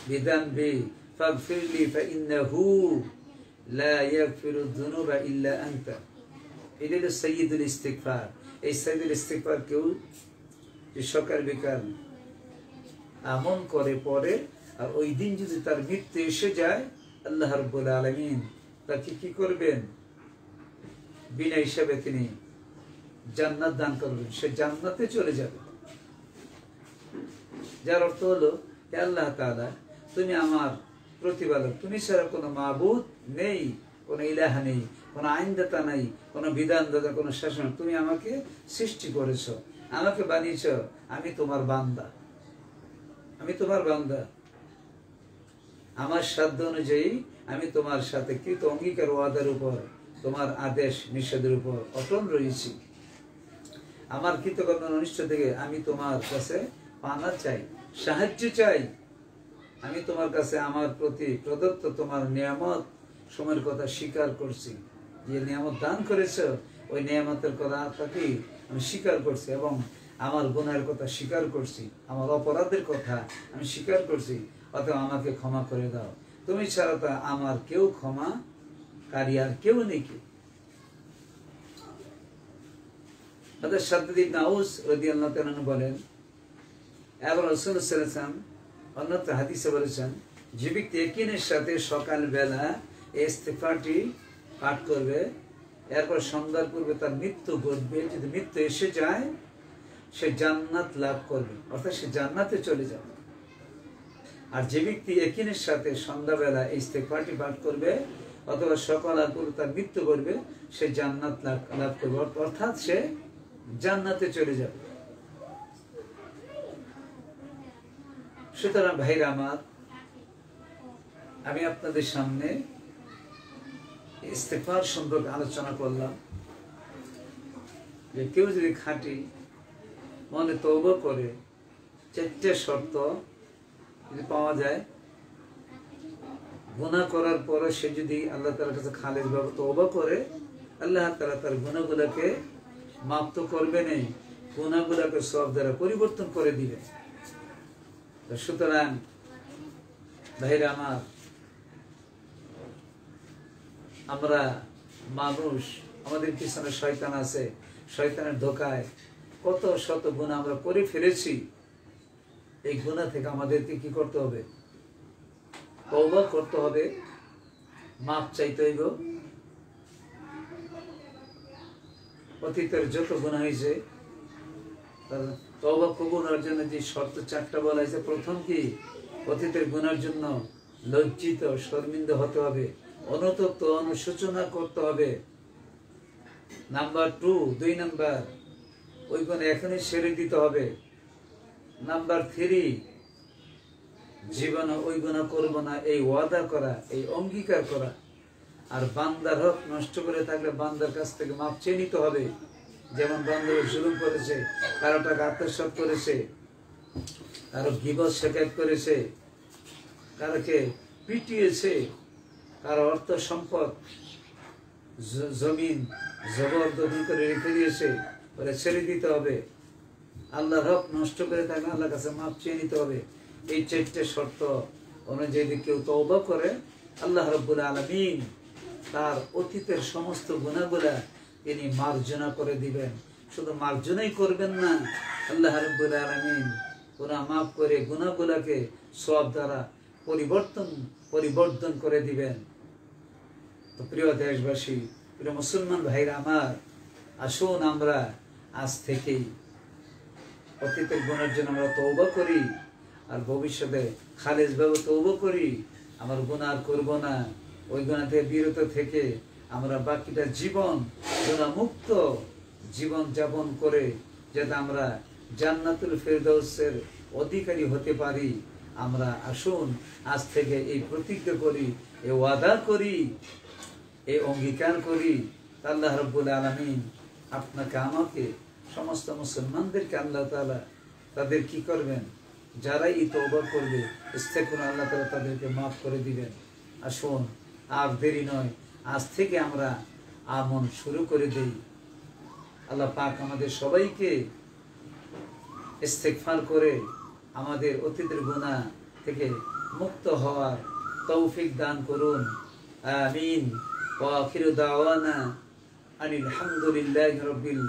বিযানবি ফাগফির লি ফাইন্নাহু লা ইয়াগফিরুয যুনুবা ইল্লা আনতা। এটা হলো সাইয়্যিদুল ইস্তিগফার। এই সাইদের ইস্তিগফার কেউ সকাল বিকাল আমল করে পরে, আর ওই দিন যদি তার মৃত্যু এসে যায়, আল্লাহ রাব্বুল আলামিন তাকে কি করবেন? বিনা হিসাবে তিনি জান্নাত দান করবেন, সে জান্নাতে চলে যাবে। যার অর্থ হলো, হে আল্লাহ তাআলা, তুমি আমার প্রতিপালক, তুমি ছাড়া কোনো মাবুদ নেই, কোনো ইলাহ নেই, কোনো আইনদাতা নাই, কোনো বিধানদাতা, কোনো শাসন। তুমি আমাকে সৃষ্টি করেছ, আমাকে বানিয়েছ, আমি তোমার বান্দা, আমি তোমার বান্দা। আমার সাধ্য অনুযায়ী আমি তোমার সাথে কৃত অঙ্গীকার ওয়াদার উপর, তোমার আদেশ নিষেধের উপর অটল রয়েছি। আমার কৃতকর্ম অনিষ্ট থেকে আমি তোমার কাছে পানা চাই, সাহায্য চাই। আমি তোমার কাছে আমার প্রতি প্রদত্ত তোমার নিয়ামত সময়ের কথা স্বীকার করছি। যে নিয়ামত দান করেছ, ওই নিয়ামতের কথাকে আমি স্বীকার করছি, এবং আমার গুনাহের কথা স্বীকার করছি, আমার অপরাধের কথা আমি স্বীকার করছি। অতএব আমাকে ক্ষমা করে দাও, তুমি ছাড়া তো আমার কেউ ক্ষমাকারী আর কেউ নেই। হযরত শাদ্দাদ ইবনে আউস রাদিয়াল্লাহু তাআলা বলেন, এবং রাসূল সাল্লাল্লাহু আলাইহি ওয়াসাল্লাম অন্যত্র হাদিসে বলেছেন, যে ব্যক্তি ইয়াকিনের সাথে সকালবেলা এই ইস্তিগফারটি পাঠ করবে, এরপর সন্ধ্যার পূর্বে তার মৃত্যু ঘটবে, যদি মৃত্যু এসে যায় সে জান্নাত লাভ করবে, অর্থাৎ সে জান্নাতে চলে যাবে। আর যে ব্যক্তি ইয়াকিনের সাথে সন্ধ্যাবেলা এই ইস্তিগফারটি পাঠ করবে অথবা সকাল আর পূর্বে তার মৃত্যু ঘটবে, সে জান্নাত লাভ করবে, অর্থাৎ সে জান্নাতে চলে যাবে। সুতরাং ভাইরা আমার, আমি আপনাদের সামনে ইস্তিগফার সম্পর্কে আলোচনা করলাম, যে কেউ যদি খাঁটি মনে তওবা করে, 4টে শর্ত যদি পাওয়া যায়, গুনাহ করার পরে সে যদি আল্লাহ তাআলার কাছে খালেস ভাবে তওবা করে, আল্লাহ তাআলা তার গুনাহগুলোকে মাফ তো করবেনই, গুনাহগুলোকে সওয়াব দ্বারা পরিবর্তন করে দিবেন। সুতরাং ভাইরা আমার, আমরা মানুষ, আমাদের পিছনে শয়তান আছে, শয়তানের ধোকায় কত শত গুনাহ আমরা করে ফেলেছি। এই গুনাহ থেকে আমাদেরকে কি করতে হবে? তওবা করতে হবে, মাপ চাইতে হইব। অতীতের যত গুনাহ হয়েছে তওবা কবুলের জন্য যে শর্ত 4টা বলা হয়েছে, প্রথম কি? অতীতের গুনার জন্য লজ্জিত শর্মিন্দা হতে হবে, অনুতপ্ত অনুশোচনা করতে হবে। নাম্বার 2 নাম্বার, ওই গুনাহ এখনই ছেড়ে দিতে হবে। নাম্বার 3, জীবনে ওই গুনাহ করব না, এই ওয়াদা করা, এই অঙ্গীকার করা। আর বান্দার হক নষ্ট করে থাকলে বান্দার কাছ থেকে মাপ চেয়ে নিতে হবে। যেমন বান্দা জুলুম করেছে, কারো টাকা আত্মসাৎ করেছে, কারো গীবত শিকায়ত করেছে, কারোকে পিটিয়েছে, কারো অর্থ সম্পদ জমিন জবরদখল করে রেখে দিয়েছে, বলে ছেড়ে দিতে হবে। আল্লাহর হক নষ্ট করে থাকলে আল্লাহর কাছে মাপ চেয়ে নিতে হবে। এই 4টে শর্ত অনুযায়ী যদি কেউ তওবা করে, আল্লাহ রাব্বুল আলামিন তার অতীতের সমস্ত গুনাহগুলা তিনি মার্জনা করে দিবেন। শুধু মার্জনাই করবেন না, আল্লাহ রাব্বুল আলামিন গুনাহ মাফ করে গুনাহগুলাকে সওয়াব দ্বারা পরিবর্তন করে দিবেন। তো প্রিয় দেশবাসী, প্রিয় মুসলমান ভাইরা আমার, আসুন আমরা আজ থেকেই অতীতের গুনাহের জন্য আমরা তওবা করি, আর ভবিষ্যতে খালেস ভাবে তওবা করি। আমার গুনাহ আর করব না, ওই গুনাহ থেকে বিরত থেকে আমরা বাকিটা জীবন গুনাহমুক্ত জীবন যাপন করে যাতে আমরা জান্নাতুল ফেরদাউসের অধিকারী হতে পারি। আমরা আসুন আজ থেকে এই প্রতিজ্ঞা করি, এই ওয়াদা করি, এই অঙ্গীকার করি। আল্লাহ রাব্বুল আলামিন আপনাকে আমাকে সমস্ত মুসলমানদেরকে আল্লাহ তাআলা তাদের কি করবেন, যারাই এই তওবা করবে ইস্তেগফার, আল্লাহ তাআলা তাদেরকে মাফ করে দিবেন। আসুন আর দেরি নয়, আজ থেকে আমরা আমল শুরু করে দেই। আল্লাহ পাক আমাদের সবাইকে ইস্তেগফার করে আমাদের অতীতের গুনাহ থেকে মুক্ত হওয়ার তৌফিক দান করুন। আমিন। ওয়া আখিরু দাওয়ানা আনিল হামদুলিল্লাহি রাব্বিল